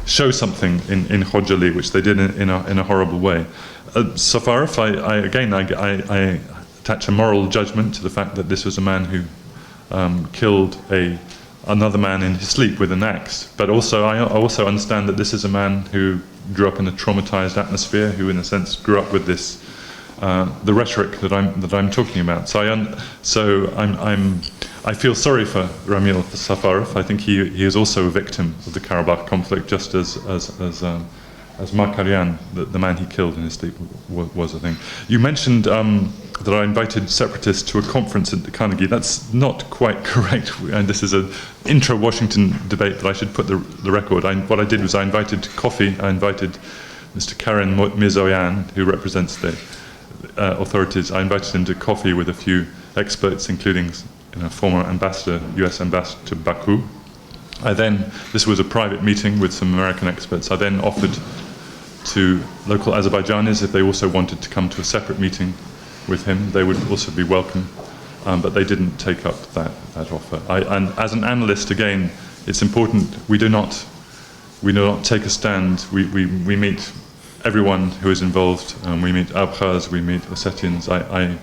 show something in Khojaly, which they did in a horrible way. Safarov, I attach a moral judgment to the fact that this was a man who killed another man in his sleep with an axe. But also, I also understand that this is a man who grew up in a traumatized atmosphere, who in a sense grew up with this the rhetoric that I'm talking about. So I feel sorry for Ramil Safarov. I think he is also a victim of the Karabakh conflict, just as Makarian, the man he killed in his sleep, was a thing. You mentioned that I invited separatists to a conference at the Carnegie. That's not quite correct, and this is an intra-Washington debate that I should put the record. What I did was I invited to coffee. I invited Mr. Karen Mirzoyan, who represents the authorities. I invited him to coffee with a few experts, including former ambassador, U.S. ambassador to Baku. This was a private meeting with some American experts. I then offered to local Azerbaijanis if they also wanted to come to a separate meeting with him. They would also be welcome, but they didn't take up that offer. And as an analyst, again, it's important we do not take a stand. We meet everyone who is involved. We meet Abkhaz, we meet Ossetians. I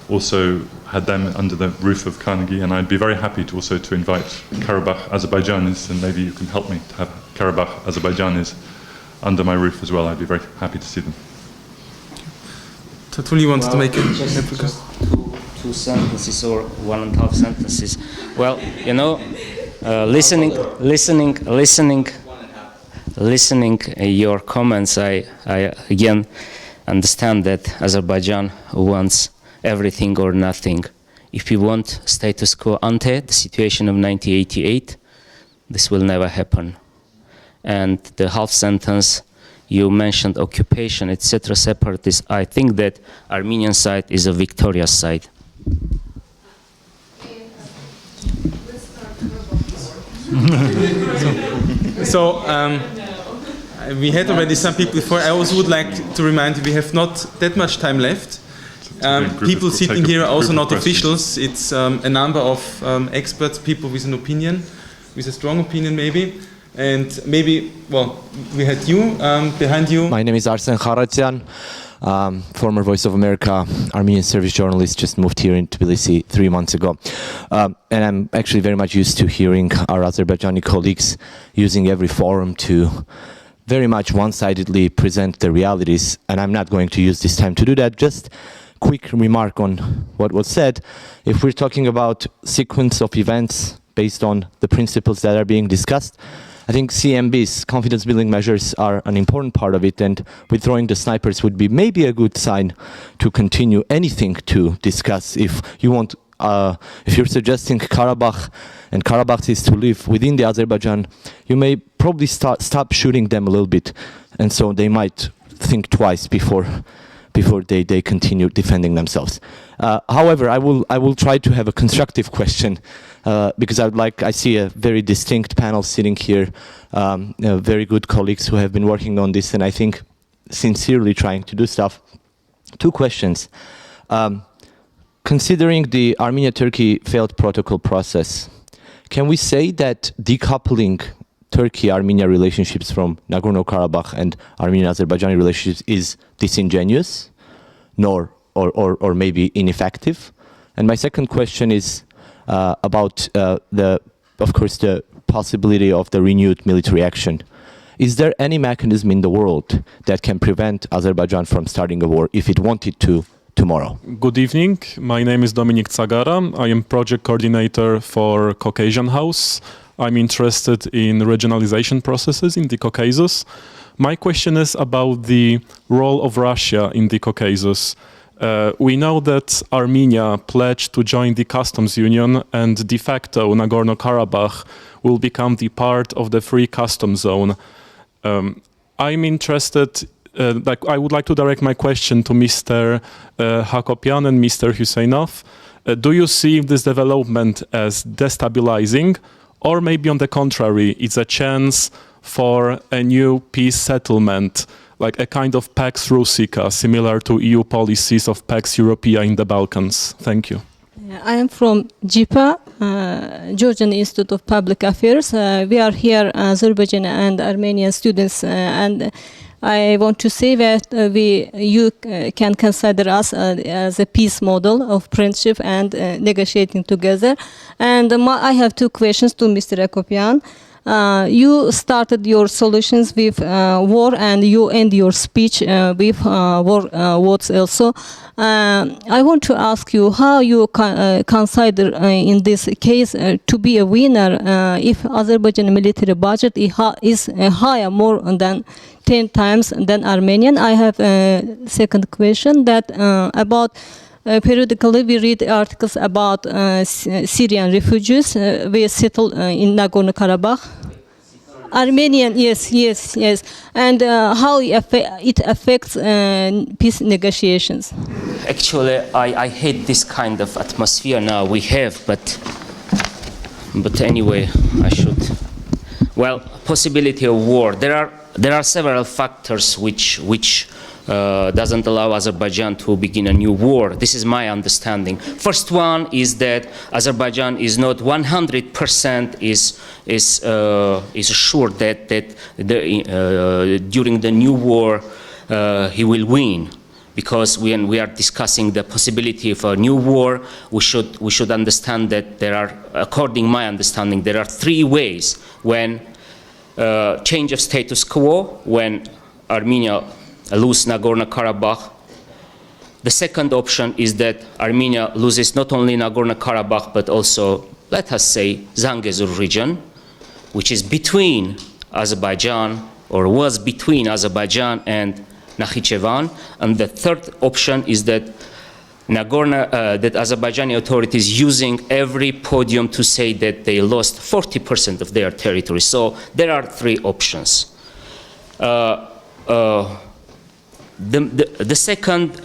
also had them under the roof of Carnegie, and I'd be very happy to also invite Karabakh Azerbaijanis, and maybe you can help me to have Karabakh Azerbaijanis under my roof as well. I'd be very happy to see them. Tatul, you wanted to make it? Just two sentences or 1.5 sentences. Well, listening your comments, I again understand that Azerbaijan wants everything or nothing if we want status quo ante, the situation of 1988, this will never happen. And the half sentence, you mentioned occupation, etc., separatists. I think that Armenian side is a victorious side. So we had already some people before. I also would like to remind you we have not that much time left. People sitting here are also not officials. It's a number of experts, people with an opinion, with a strong opinion maybe. And maybe, well, we had you behind you. My name is Arsen Kharatyan, former Voice of America Armenian service journalist, just moved here in Tbilisi 3 months ago. And I'm actually very much used to hearing our Azerbaijani colleagues using every forum to very much one-sidedly present the realities. And I'm not going to use this time to do that. Just quick remark on what was said. If we're talking about sequence of events based on the principles that are being discussed, I think CMB's confidence building measures are an important part of it, and withdrawing the snipers would be maybe a good sign to continue anything to discuss. If you want, if you're suggesting Karabakh and Karabakhis to live within the Azerbaijan, you may probably stop shooting them a little bit, and so they might think twice before they continue defending themselves. However, I will try to have a constructive question because I see a very distinct panel sitting here, very good colleagues who have been working on this, and I think sincerely trying to do stuff. 2 questions. Considering the Armenia-Turkey failed protocol process, can we say that decoupling Turkey-Armenia relationships from Nagorno Karabakh and Armenian-Azerbaijani relationships is disingenuous, or maybe ineffective? And my second question is about of course, the possibility of the renewed military action. Is there any mechanism in the world that can prevent Azerbaijan from starting a war if it wanted to tomorrow? Good evening. My name is Dominik Zagara. I am project coordinator for Caucasian House. I'm interested in regionalization processes in the Caucasus. My question is about the role of Russia in the Caucasus. We know that Armenia pledged to join the customs union, and de facto Nagorno Karabakh will become the part of the free customs zone. I'm interested, I would like to direct my question to Mr. Hakobyan and Mr. Huseynov. Do you see this development as destabilizing, or maybe on the contrary, it's a chance for a new peace settlement, like a kind of Pax Russica, similar to EU policies of Pax Europea in the Balkans? Thank you. I am from JIPA, Georgian Institute of Public Affairs. We are here, Azerbaijan and Armenian students, and I want to say that you can consider us as a peace model of friendship and negotiating together. And I have 2 questions to Mr. Hakobyan. You started your solutions with war, and you end your speech with war words also. I want to ask you how you consider in this case to be a winner if Azerbaijan military budget is higher, more than 10 times than Armenian. I have a second question that about periodically we read articles about Syrian refugees we settle in Nagorno Karabakh. Armenian, yes. And how it affects peace negotiations. Actually, I hate this kind of atmosphere now we have, but anyway, I should. Well, possibility of war. There are several factors which doesn't allow Azerbaijan to begin a new war. This is my understanding. First one is that Azerbaijan is not 100% is assured that during the new war he will win. Because when we are discussing the possibility of a new war, we should understand that there are, according to my understanding, there are 3 ways when change of status quo, when Armenia lose Nagorno Karabakh. The second option is that Armenia loses not only Nagorno Karabakh but also, let us say, Zangezur region, which is between Azerbaijan, or was between Azerbaijan and Nakhichevan. And the third option is that that Azerbaijani authorities using every podium to say that they lost 40% of their territory. So there are three options. The second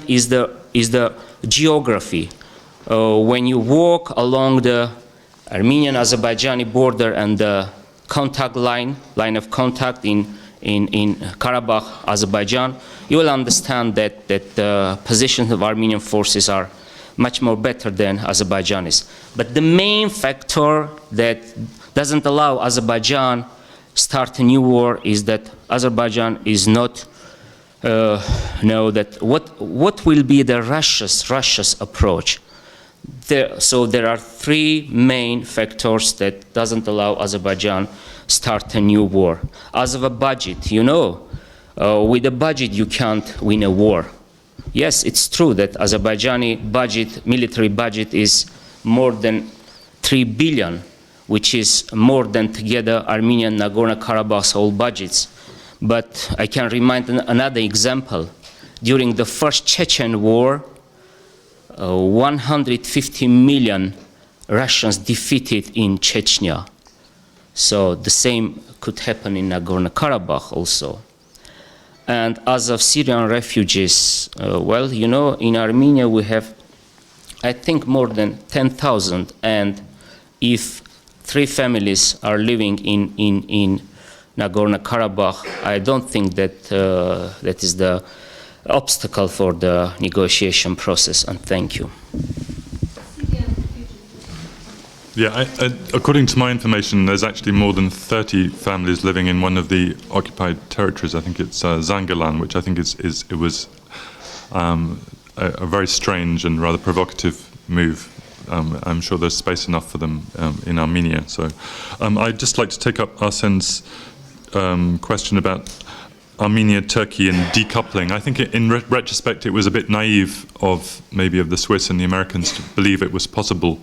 is the geography. When you walk along the Armenian-Azerbaijani border and the contact line of contact in Karabakh, Azerbaijan, you will understand that the positions of Armenian forces are much more better than Azerbaijanis. But the main factor that doesn't allow Azerbaijan start a new war is that Azerbaijan is not know that what will be the Russia's approach. So there are three main factors that doesn't allow Azerbaijan start a new war. As of a budget, you know, with a budget you can't win a war. Yes, it's true that Azerbaijani budget, military budget, is more than 3 billion, which is more than together Armenian Nagorno Karabakh's whole budgets. But I can remind another example. During the first Chechen war, 150 million Russians defeated in Chechnya. So the same could happen in Nagorno Karabakh also. And as of Syrian refugees, well, you know, in Armenia we have, I think, more than 10,000. And if 3 families are living in Nagorno Karabakh, I don't think that that is the obstacle for the negotiation process. And thank you. Yeah, according to my information, there's actually more than 30 families living in one of the occupied territories. I think it's Zangilan, which I think it was a very strange and rather provocative move. I'm sure there's space enough for them in Armenia. So I'd just like to take up Arsen's question about Armenia, Turkey, and decoupling. I think in retrospect, it was a bit naive of the Swiss and the Americans to believe it was possible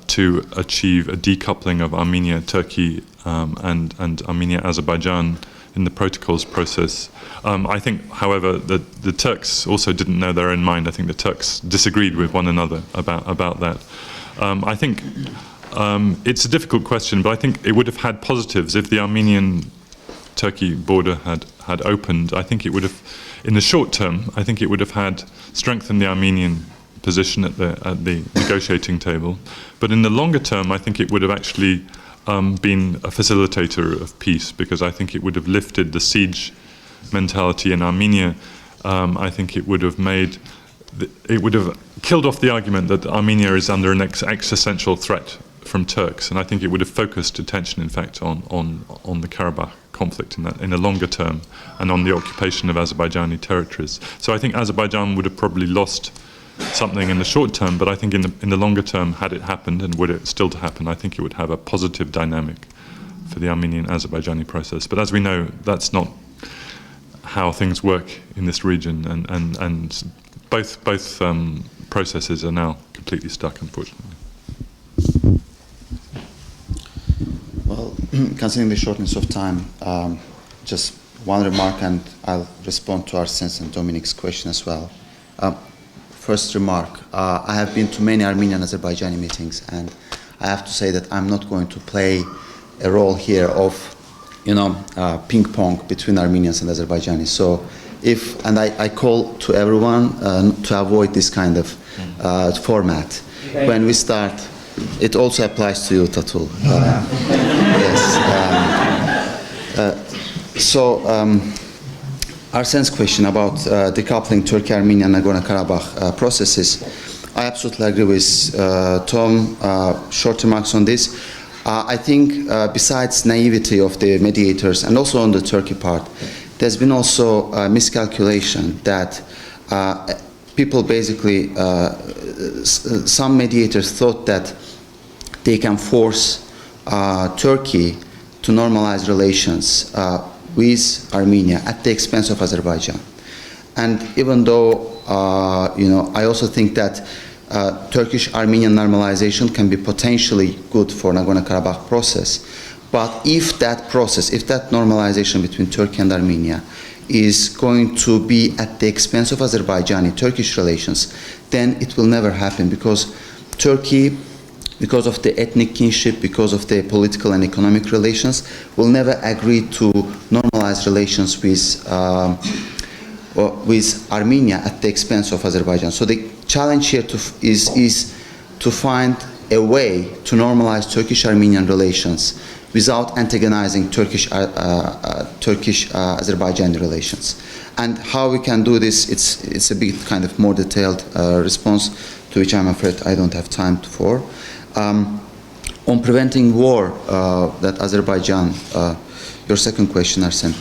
to achieve a decoupling of Armenia, Turkey, and Armenia, Azerbaijan in the protocols process. I think, however, that the Turks also didn't know their own mind. I think the Turks disagreed with one another about that. I think it's a difficult question, but I think it would have had positives if the Armenian-Turkey border had opened. I think it would have, in the short term, I think it would have had strengthened the Armenian position at the negotiating table. But in the longer term, I think it would have actually been a facilitator of peace, because I think it would have lifted the siege mentality in Armenia. I think it would have killed off the argument that Armenia is under an existential threat from Turks, and I think it would have focused attention, in fact, on the Karabakh conflict in the longer term, and on the occupation of Azerbaijani territories. So I think Azerbaijan would have probably lost something in the short term, but I think in the longer term, had it happened, and were it still to happen, I think it would have a positive dynamic for the Armenian-Azerbaijani process. But as we know, that's not how things work in this region, and both processes are now completely stuck, unfortunately. Well, considering the shortness of time, just one remark, and I'll respond to Arsen's and Dominic's question as well. First remark, I have been to many Armenian Azerbaijani meetings, and I have to say that I'm not going to play a role here of, ping pong between Armenians and Azerbaijanis. So I call to everyone to avoid this kind of format. When we start, it also applies to you, Tatul. Yes. Arsen's question about decoupling Turkey, Armenia, and Nagorno-Karabakh processes, I absolutely agree with Tom. Short remarks on this. I think besides naivety of the mediators, and also on the Turkey part, there's been also a miscalculation that people basically, some mediators thought that they can force Turkey to normalize relations with Armenia at the expense of Azerbaijan. And even though, I also think that Turkish-Armenian normalization can be potentially good for Nagorno-Karabakh process, but if that process, if that normalization between Turkey and Armenia is going to be at the expense of Azerbaijani-Turkish relations, then it will never happen, because Turkey, because of the ethnic kinship, because of the political and economic relations, will never agree to normalize relations with Armenia at the expense of Azerbaijan. So the challenge here is to find a way to normalize Turkish-Armenian relations without antagonizing Turkish-Azerbaijani relations. And how we can do this, it's a bit kind of more detailed response, to which I'm afraid I don't have time for. On preventing war, that Azerbaijan, your second question, Arsen.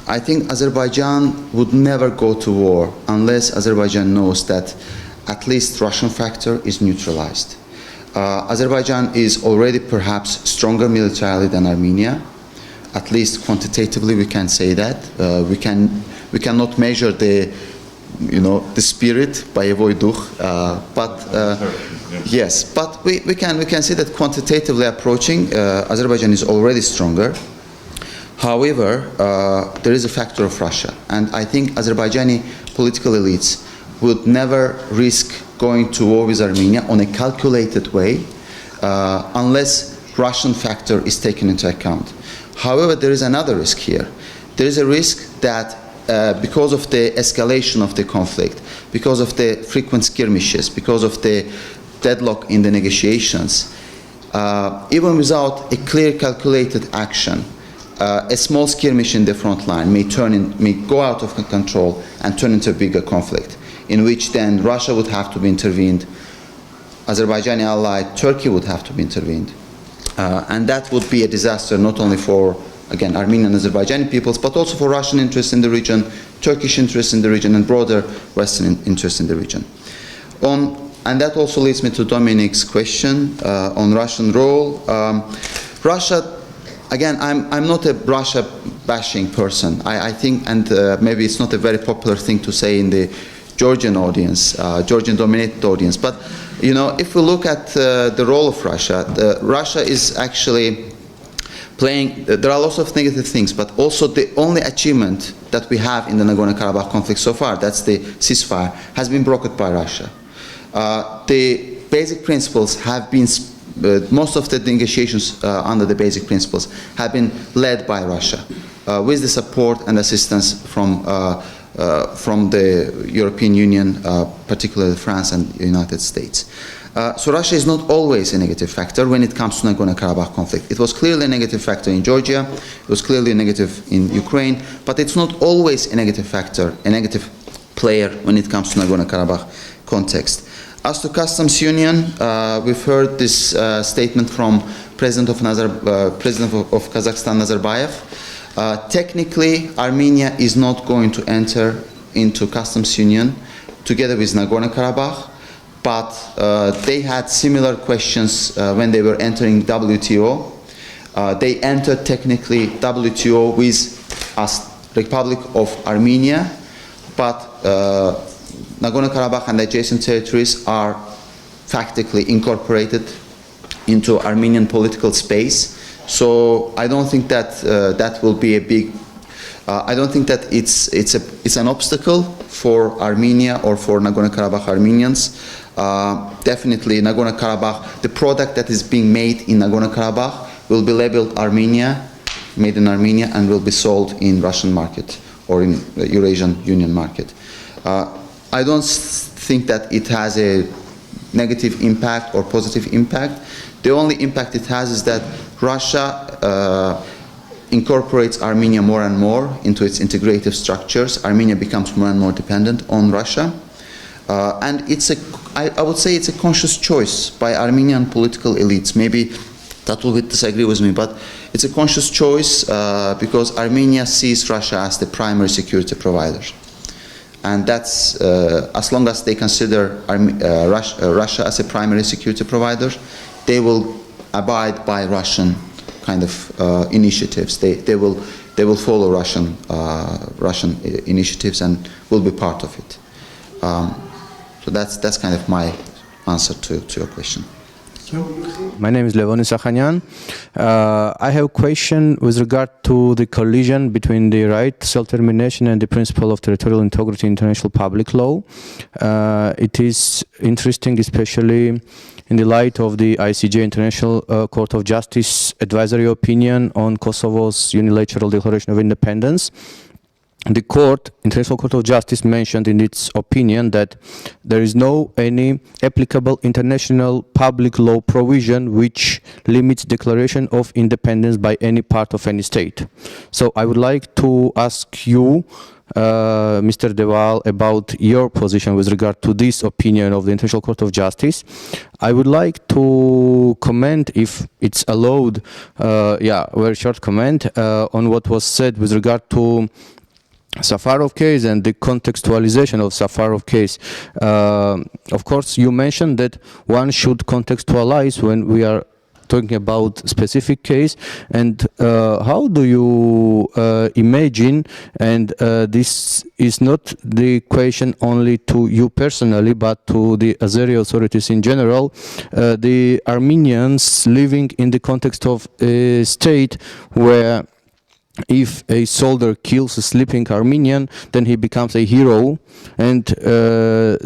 I think Azerbaijan would never go to war unless Azerbaijan knows that at least Russian factor is neutralized. Azerbaijan is already perhaps stronger militarily than Armenia. At least quantitatively we can say that. We cannot measure the spirit by a voiduch, yes, but we can see that quantitatively approaching, Azerbaijan is already stronger. However, there is a factor of Russia, and I think Azerbaijani political elites would never risk going to war with Armenia on a calculated way unless Russian factor is taken into account. However, there is another risk here. There is a risk that because of the escalation of the conflict, because of the frequent skirmishes, because of the deadlock in the negotiations, even without a clear calculated action, a small skirmish in the front line may go out of control and turn into a bigger conflict, in which then Russia would have to be intervened, Azerbaijani ally Turkey would have to be intervened. And that would be a disaster not only for, again, Armenian and Azerbaijani peoples, but also for Russian interests in the region, Turkish interests in the region, and broader Western interests in the region. And that also leads me to Dominic's question on Russian role. Russia, again, I'm not a Russia bashing person. I think, and maybe it's not a very popular thing to say in the Georgian audience, Georgian dominated audience, but if we look at the role of Russia, Russia is actually playing, there are lots of negative things, but also the only achievement that we have in the Nagorny Karabakh conflict so far, that's the ceasefire, has been brokered by Russia. The basic principles have been, most of the negotiations under the basic principles have been led by Russia, with the support and assistance from the European Union, particularly France and the United States. So Russia is not always a negative factor when it comes to Nagorny Karabakh conflict. It was clearly a negative factor in Georgia, it was clearly a negative in Ukraine, but it's not always a negative factor, a negative player when it comes to Nagorny Karabakh context. As to customs union, we've heard this statement from President of Kazakhstan, Nazarbayev. Technically, Armenia is not going to enter into customs union together with Nagorny Karabakh, but they had similar questions when they were entering WTO. They entered technically WTO with as Republic of Armenia, but Nagorny Karabakh and adjacent territories are factically incorporated into Armenian political space. So I don't think that that will be a big. I don't think that it's an obstacle for Armenia or for Nagorny Karabakh Armenians. Definitely, Nagorny Karabakh, the product that is being made in Nagorny Karabakh will be labeled Armenia, made in Armenia, and will be sold in Russian market or in the Eurasian Union market. I don't think that it has a negative impact or positive impact. The only impact it has is that Russia incorporates Armenia more and more into its integrative structures. Armenia becomes more and more dependent on Russia. And I would say it's a conscious choice by Armenian political elites. Maybe Tatul would disagree with me, but it's a conscious choice because Armenia sees Russia as the primary security provider. And that's, as long as they consider Russia as a primary security provider, they will abide by Russian kind of initiatives. They will follow Russian initiatives and will be part of it. So that's kind of my answer to your question. My name is Levon Isakhanyan. I have a question with regard to the collision between the right to self-determination and the principle of territorial integrity in international public law. It is interesting, especially in the light of the ICJ International Court of Justice advisory opinion on Kosovo's unilateral declaration of independence. The International Court of Justice mentioned in its opinion that there is no any applicable international public law provision which limits declaration of independence by any part of any state. So I would like to ask you, Mr. De Waal, about your position with regard to this opinion of the International Court of Justice. I would like to comment, if it's allowed, very short comment on what was said with regard to Safarov case and the contextualization of Safarov case. Of course, you mentioned that one should contextualize when we are talking about specific case, and how do you imagine, and this is not the question only to you personally, but to the Azeri authorities in general, the Armenians living in the context of a state where if a soldier kills a sleeping Armenian, then he becomes a hero, and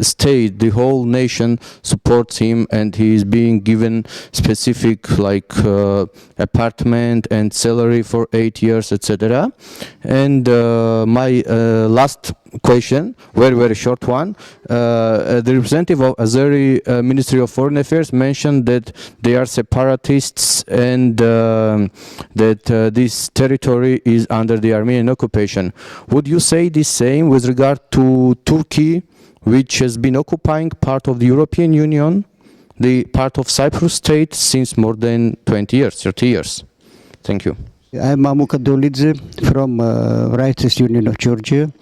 state, the whole nation supports him, and he is being given specific apartment and salary for 8 years, etc. And my last question, very short one. The representative of Azeri Ministry of Foreign Affairs mentioned that they are separatists and that this territory is under the Armenian occupation. Would you say the same with regard to Turkey, which has been occupying part of the European Union, the part of Cyprus state, since more than 20 years, 30 years? Thank you. I'm Mamuka Dolidze from Writers Union of Georgia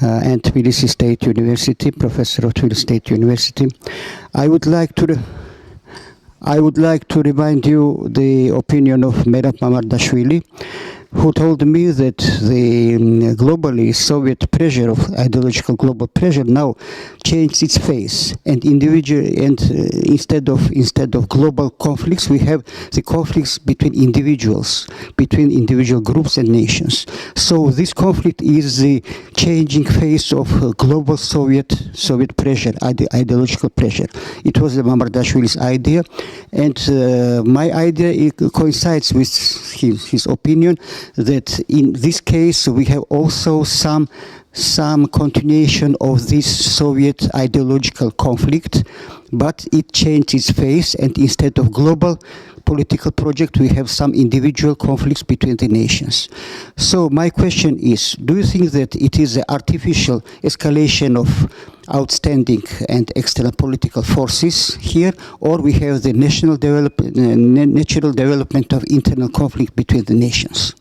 and Tbilisi State University, professor of Tbilisi State University. I would like to remind you the opinion of Merab Mamardashvili, who told me that the globally Soviet pressure of ideological global pressure now changed its face, and instead of global conflicts, we have the conflicts between individuals, between individual groups and nations. So this conflict is the changing face of global Soviet pressure, ideological pressure. It was Mamardashvili's idea, and my idea coincides with his opinion, that in this case we have also some continuation of this Soviet ideological conflict, but it changed its face, and instead of global political project we have some individual conflicts between the nations. So my question is, do you think that it is an artificial escalation of outstanding and external political forces here, or we have the natural development of internal conflict between the nations?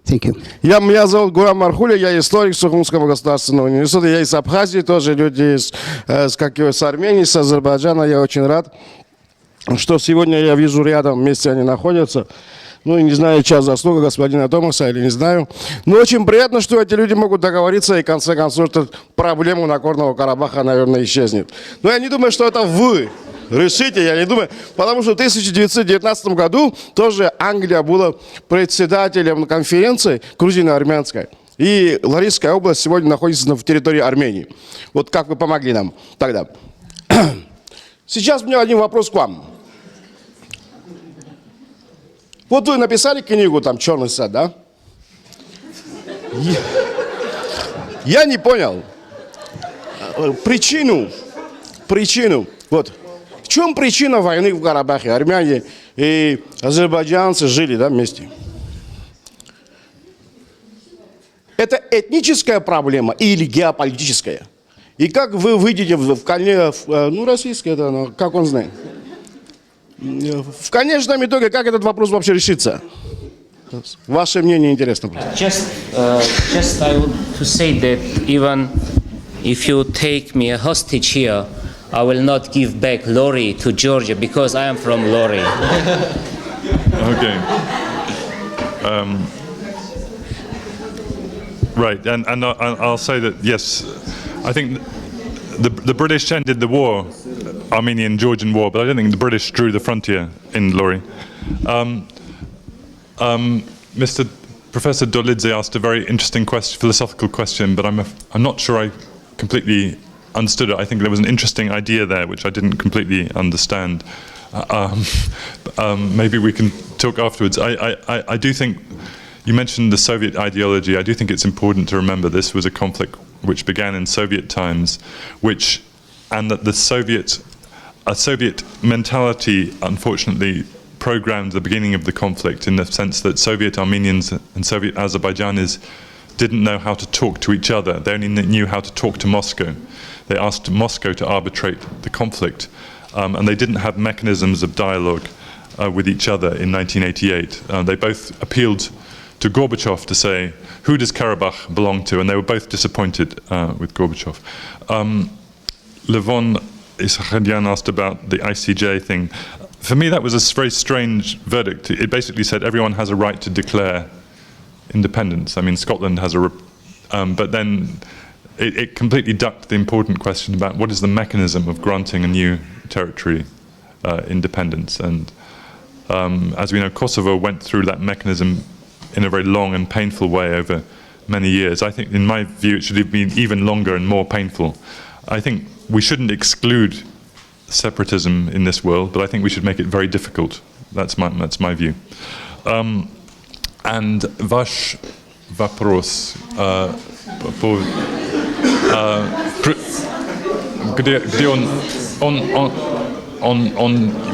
Thank you. Меня зовут Гурам Мархуля, я историк Сухумского государственного университета, я из Абхазии, тоже люди с Армении, с Азербайджана. Я очень рад, что сегодня я вижу рядом, вместе они находятся. Ну, не знаю, час заслуга господина Томаса или не знаю. Но очень приятно, что эти люди могут договориться, и в конце концов проблема Нагорного Карабаха, наверное, исчезнет. Но я не думаю, что это вы решите, я не думаю, потому что в 1919 году тоже Англия была председателем конференции грузино-армянской. И Ларисская область сегодня находится в территории Армении. Вот как вы помогли нам тогда. Сейчас у меня один вопрос к вам. Вот вы написали книгу, там, «Черный сад», да? Я не понял причину. Вот. В чем причина войны в Карабахе? Армяне и азербайджанцы жили, да, вместе. Это этническая проблема или геополитическая? И как вы выйдете российская, да, как он знает? В конечном итоге, как этот вопрос вообще решится? Ваше мнение интересно. Just I would to say that even if you take me a hostage here, I will not give back Lori to Georgia because I am from Lori. Okay. Right, and I'll say that yes, I think the British ended the war, Armenian-Georgian war, but I don't think the British drew the frontier in Lori. Mr. Professor Dolidze asked a very interesting philosophical question, but I'm not sure I completely understood it. I think there was an interesting idea there which I didn't completely understand. Maybe we can talk afterwards. I do think you mentioned the Soviet ideology. I do think it's important to remember this was a conflict which began in Soviet times, and that a Soviet mentality, unfortunately, programmed the beginning of the conflict, in the sense that Soviet Armenians and Soviet Azerbaijanis didn't know how to talk to each other. They only knew how to talk to Moscow. They asked Moscow to arbitrate the conflict, and they didn't have mechanisms of dialogue with each other in 1988. They both appealed to Gorbachev to say, who does Karabakh belong to? And they were both disappointed with Gorbachev. Levon Isachadian asked about the ICJ thing. For me, that was a very strange verdict. It basically said everyone has a right to declare independence. I mean, Scotland has but then it completely ducked the important question about what is the mechanism of granting a new territory independence. And as we know, Kosovo went through that mechanism in a very long and painful way over many years. I think, in my view, it should have been even longer and more painful. I think we shouldn't exclude separatism in this world, but I think we should make it very difficult. That's my view. And ваш вопрос, где он,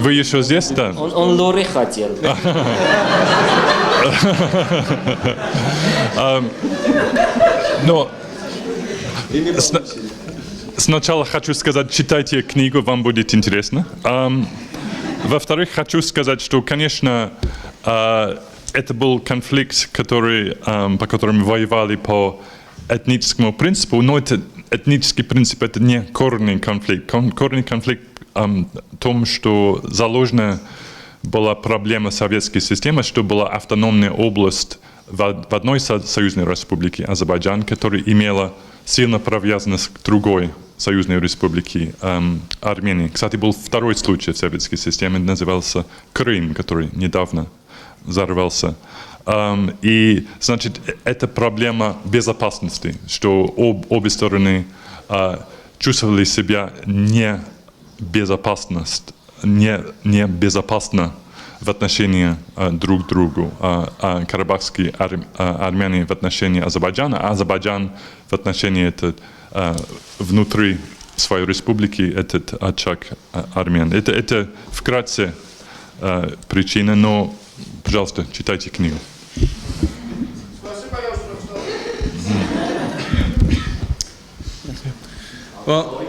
вы еще здесь, да? Он Лори хотел. Но сначала хочу сказать, читайте книгу, вам будет интересно. Во-вторых, хочу сказать, что, конечно, это был конфликт, по которому воевали по этническому принципу, но это этнический принцип, это не коренный конфликт. Коренный конфликт в том, что заложена была проблема советской системы, что была автономная область в одной союзной республике, Азербайджан, которая имела сильно привязанность к другой союзной республике, Армении. Кстати, был второй случай в советской системе, назывался Крым, который недавно взорвался. И, значит, это проблема безопасности, что обе стороны чувствовали себя небезопасно в отношении друг к другу. Карабахские армяне в отношении Азербайджана, а Азербайджан в отношении внутри своей республики, этот очаг армян. Это вкратце причина, но, пожалуйста, читайте книгу. Well,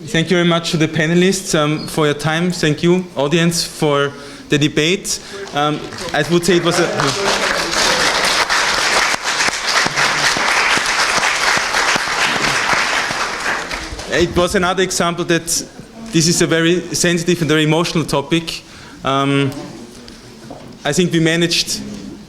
thank you very much to the panelists for your time. Thank you, audience, for the debate. I would say it was it was another example that this is a very sensitive and very emotional topic. I think we managed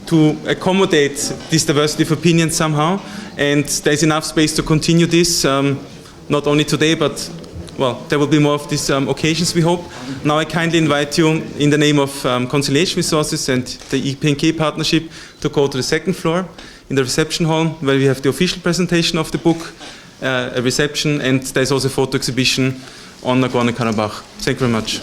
to accommodate this diversity of opinions somehow, and there's enough space to continue this, not only today, but, well, there will be more of these occasions, we hope. Now I kindly invite you, in the name of Conciliation Resources and the EPNK partnership, to go to the second floor in the reception hall, where we have the official presentation of the book, a reception, and there's also a photo exhibition on Nagorny Karabakh. Thank you very much.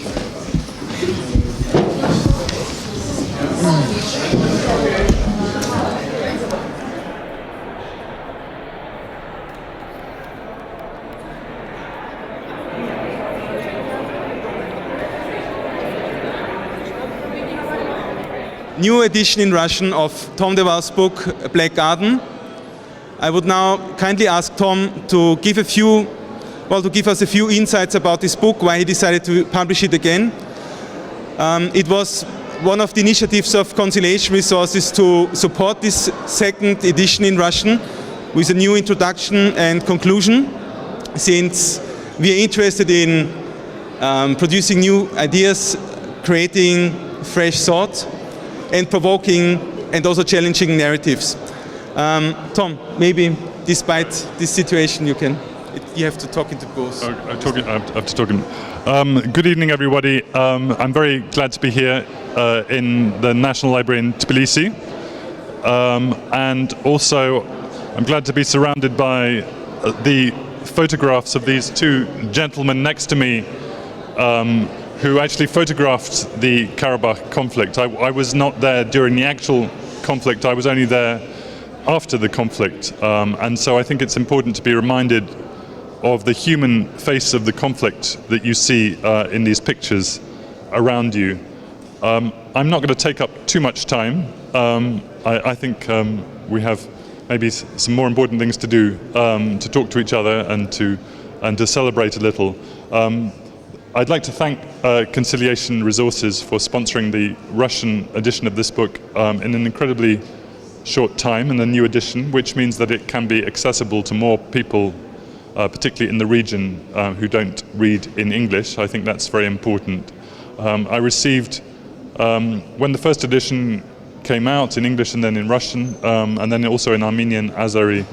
New edition in Russian of Tom de Waal's book, Black Garden. I would now kindly ask Tom to give us a few insights about this book, why he decided to publish it again. It was one of the initiatives of Conciliation Resources to support this second edition in Russian with a new introduction and conclusion, since we are interested in producing new ideas, creating fresh thought, and provoking and also challenging narratives. Tom, maybe despite this situation, you have to talk into both. I have to talk in. Good evening, everybody. I'm very glad to be here in the National Library in Tbilisi. And also, I'm glad to be surrounded by the photographs of these two gentlemen next to me who actually photographed the Karabakh conflict. I was not there during the actual conflict. I was only there after the conflict. And so I think it's important to be reminded of the human face of the conflict that you see in these pictures around you. I'm not going to take up too much time. I think we have maybe some more important things to do, to talk to each other and to celebrate a little. I'd like to thank Conciliation Resources for sponsoring the Russian edition of this book in an incredibly short time, in a new edition, which means that it can be accessible to more people, particularly in the region, who don't read in English. I think that's very important. I received, when the first edition came out in English and then in Russian, and then also in Armenian, Azeri,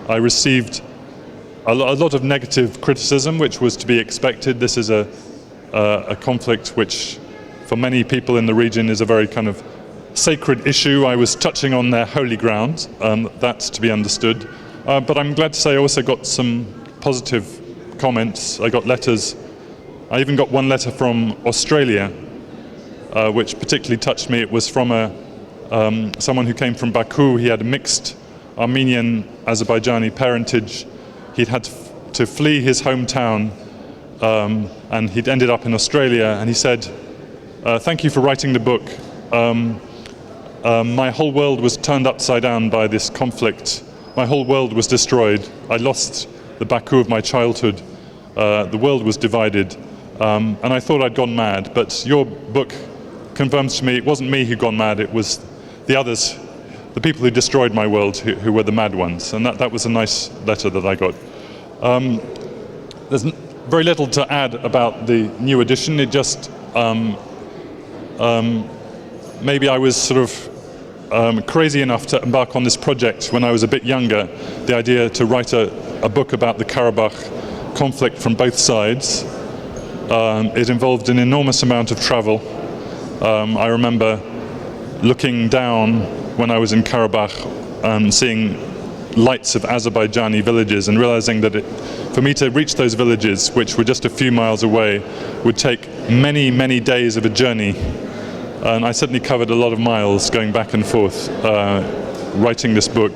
I received a lot of negative criticism, which was to be expected. This is a conflict which, for many people in the region, is a very kind of sacred issue. I was touching on their holy ground. That's to be understood. But I'm glad to say I also got some positive comments. I got letters. I even got one letter from Australia, which particularly touched me. It was from someone who came from Baku. He had a mixed Armenian Azerbaijani parentage. He'd had to flee his hometown, and he'd ended up in Australia. And he said, "Thank you for writing the book. My whole world was turned upside down by this conflict. My whole world was destroyed. I lost the Baku of my childhood. The world was divided, and I thought I'd gone mad. But your book confirms to me it wasn't me who'd gone mad. It was the others, the people who destroyed my world, who were the mad ones." And that was a nice letter that I got. There's very little to add about the new edition. It just maybe I was sort of crazy enough to embark on this project when I was a bit younger. The idea to write a book about the Karabakh conflict from both sides. It involved an enormous amount of travel. I remember looking down when I was in Karabakh and seeing lights of Azerbaijani villages and realizing that for me to reach those villages, which were just a few miles away, would take many, many days of a journey. And I certainly covered a lot of miles going back and forth writing this book.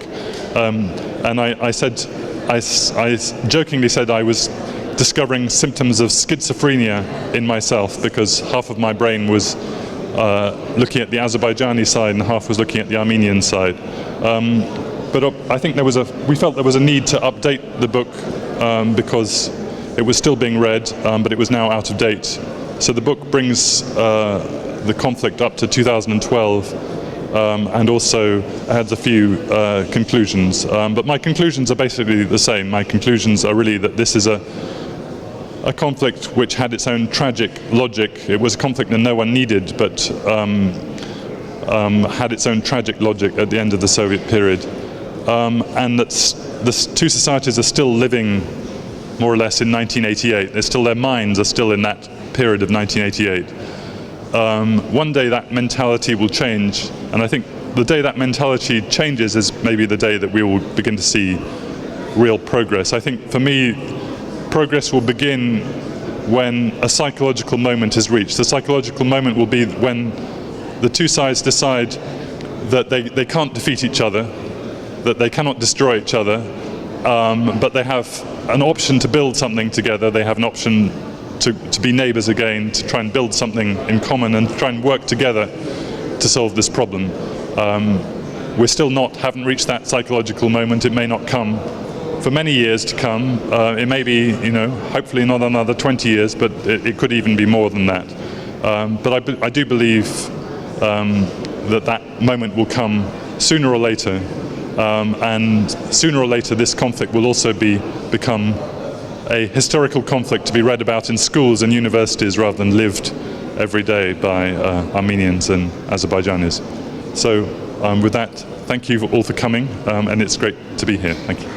And I jokingly said I was discovering symptoms of schizophrenia in myself, because half of my brain was looking at the Azerbaijani side and half was looking at the Armenian side. But I think we felt there was a need to update the book because it was still being read, but it was now out of date. So the book brings the conflict up to 2012 and also adds a few conclusions. But my conclusions are basically the same. My conclusions are really that this is a conflict which had its own tragic logic. It was a conflict that no one needed, but had its own tragic logic at the end of the Soviet period. And that the two societies are still living more or less in 1988. Their minds are still in that period of 1988. One day that mentality will change, and I think the day that mentality changes is maybe the day that we will begin to see real progress. I think for me, progress will begin when a psychological moment is reached. The psychological moment will be when the two sides decide that they can't defeat each other, that they cannot destroy each other, but they have an option to build something together. They have an option to be neighbors again, to try and build something in common and try and work together to solve this problem. We still haven't reached that psychological moment. It may not come for many years to come. It may be, hopefully not another 20 years, but it could even be more than that. But I do believe that moment will come sooner or later. And sooner or later this conflict will also become a historical conflict to be read about in schools and universities rather than lived every day by Armenians and Azerbaijanis. So with that, thank you all for coming, and it's great to be here. Thank you.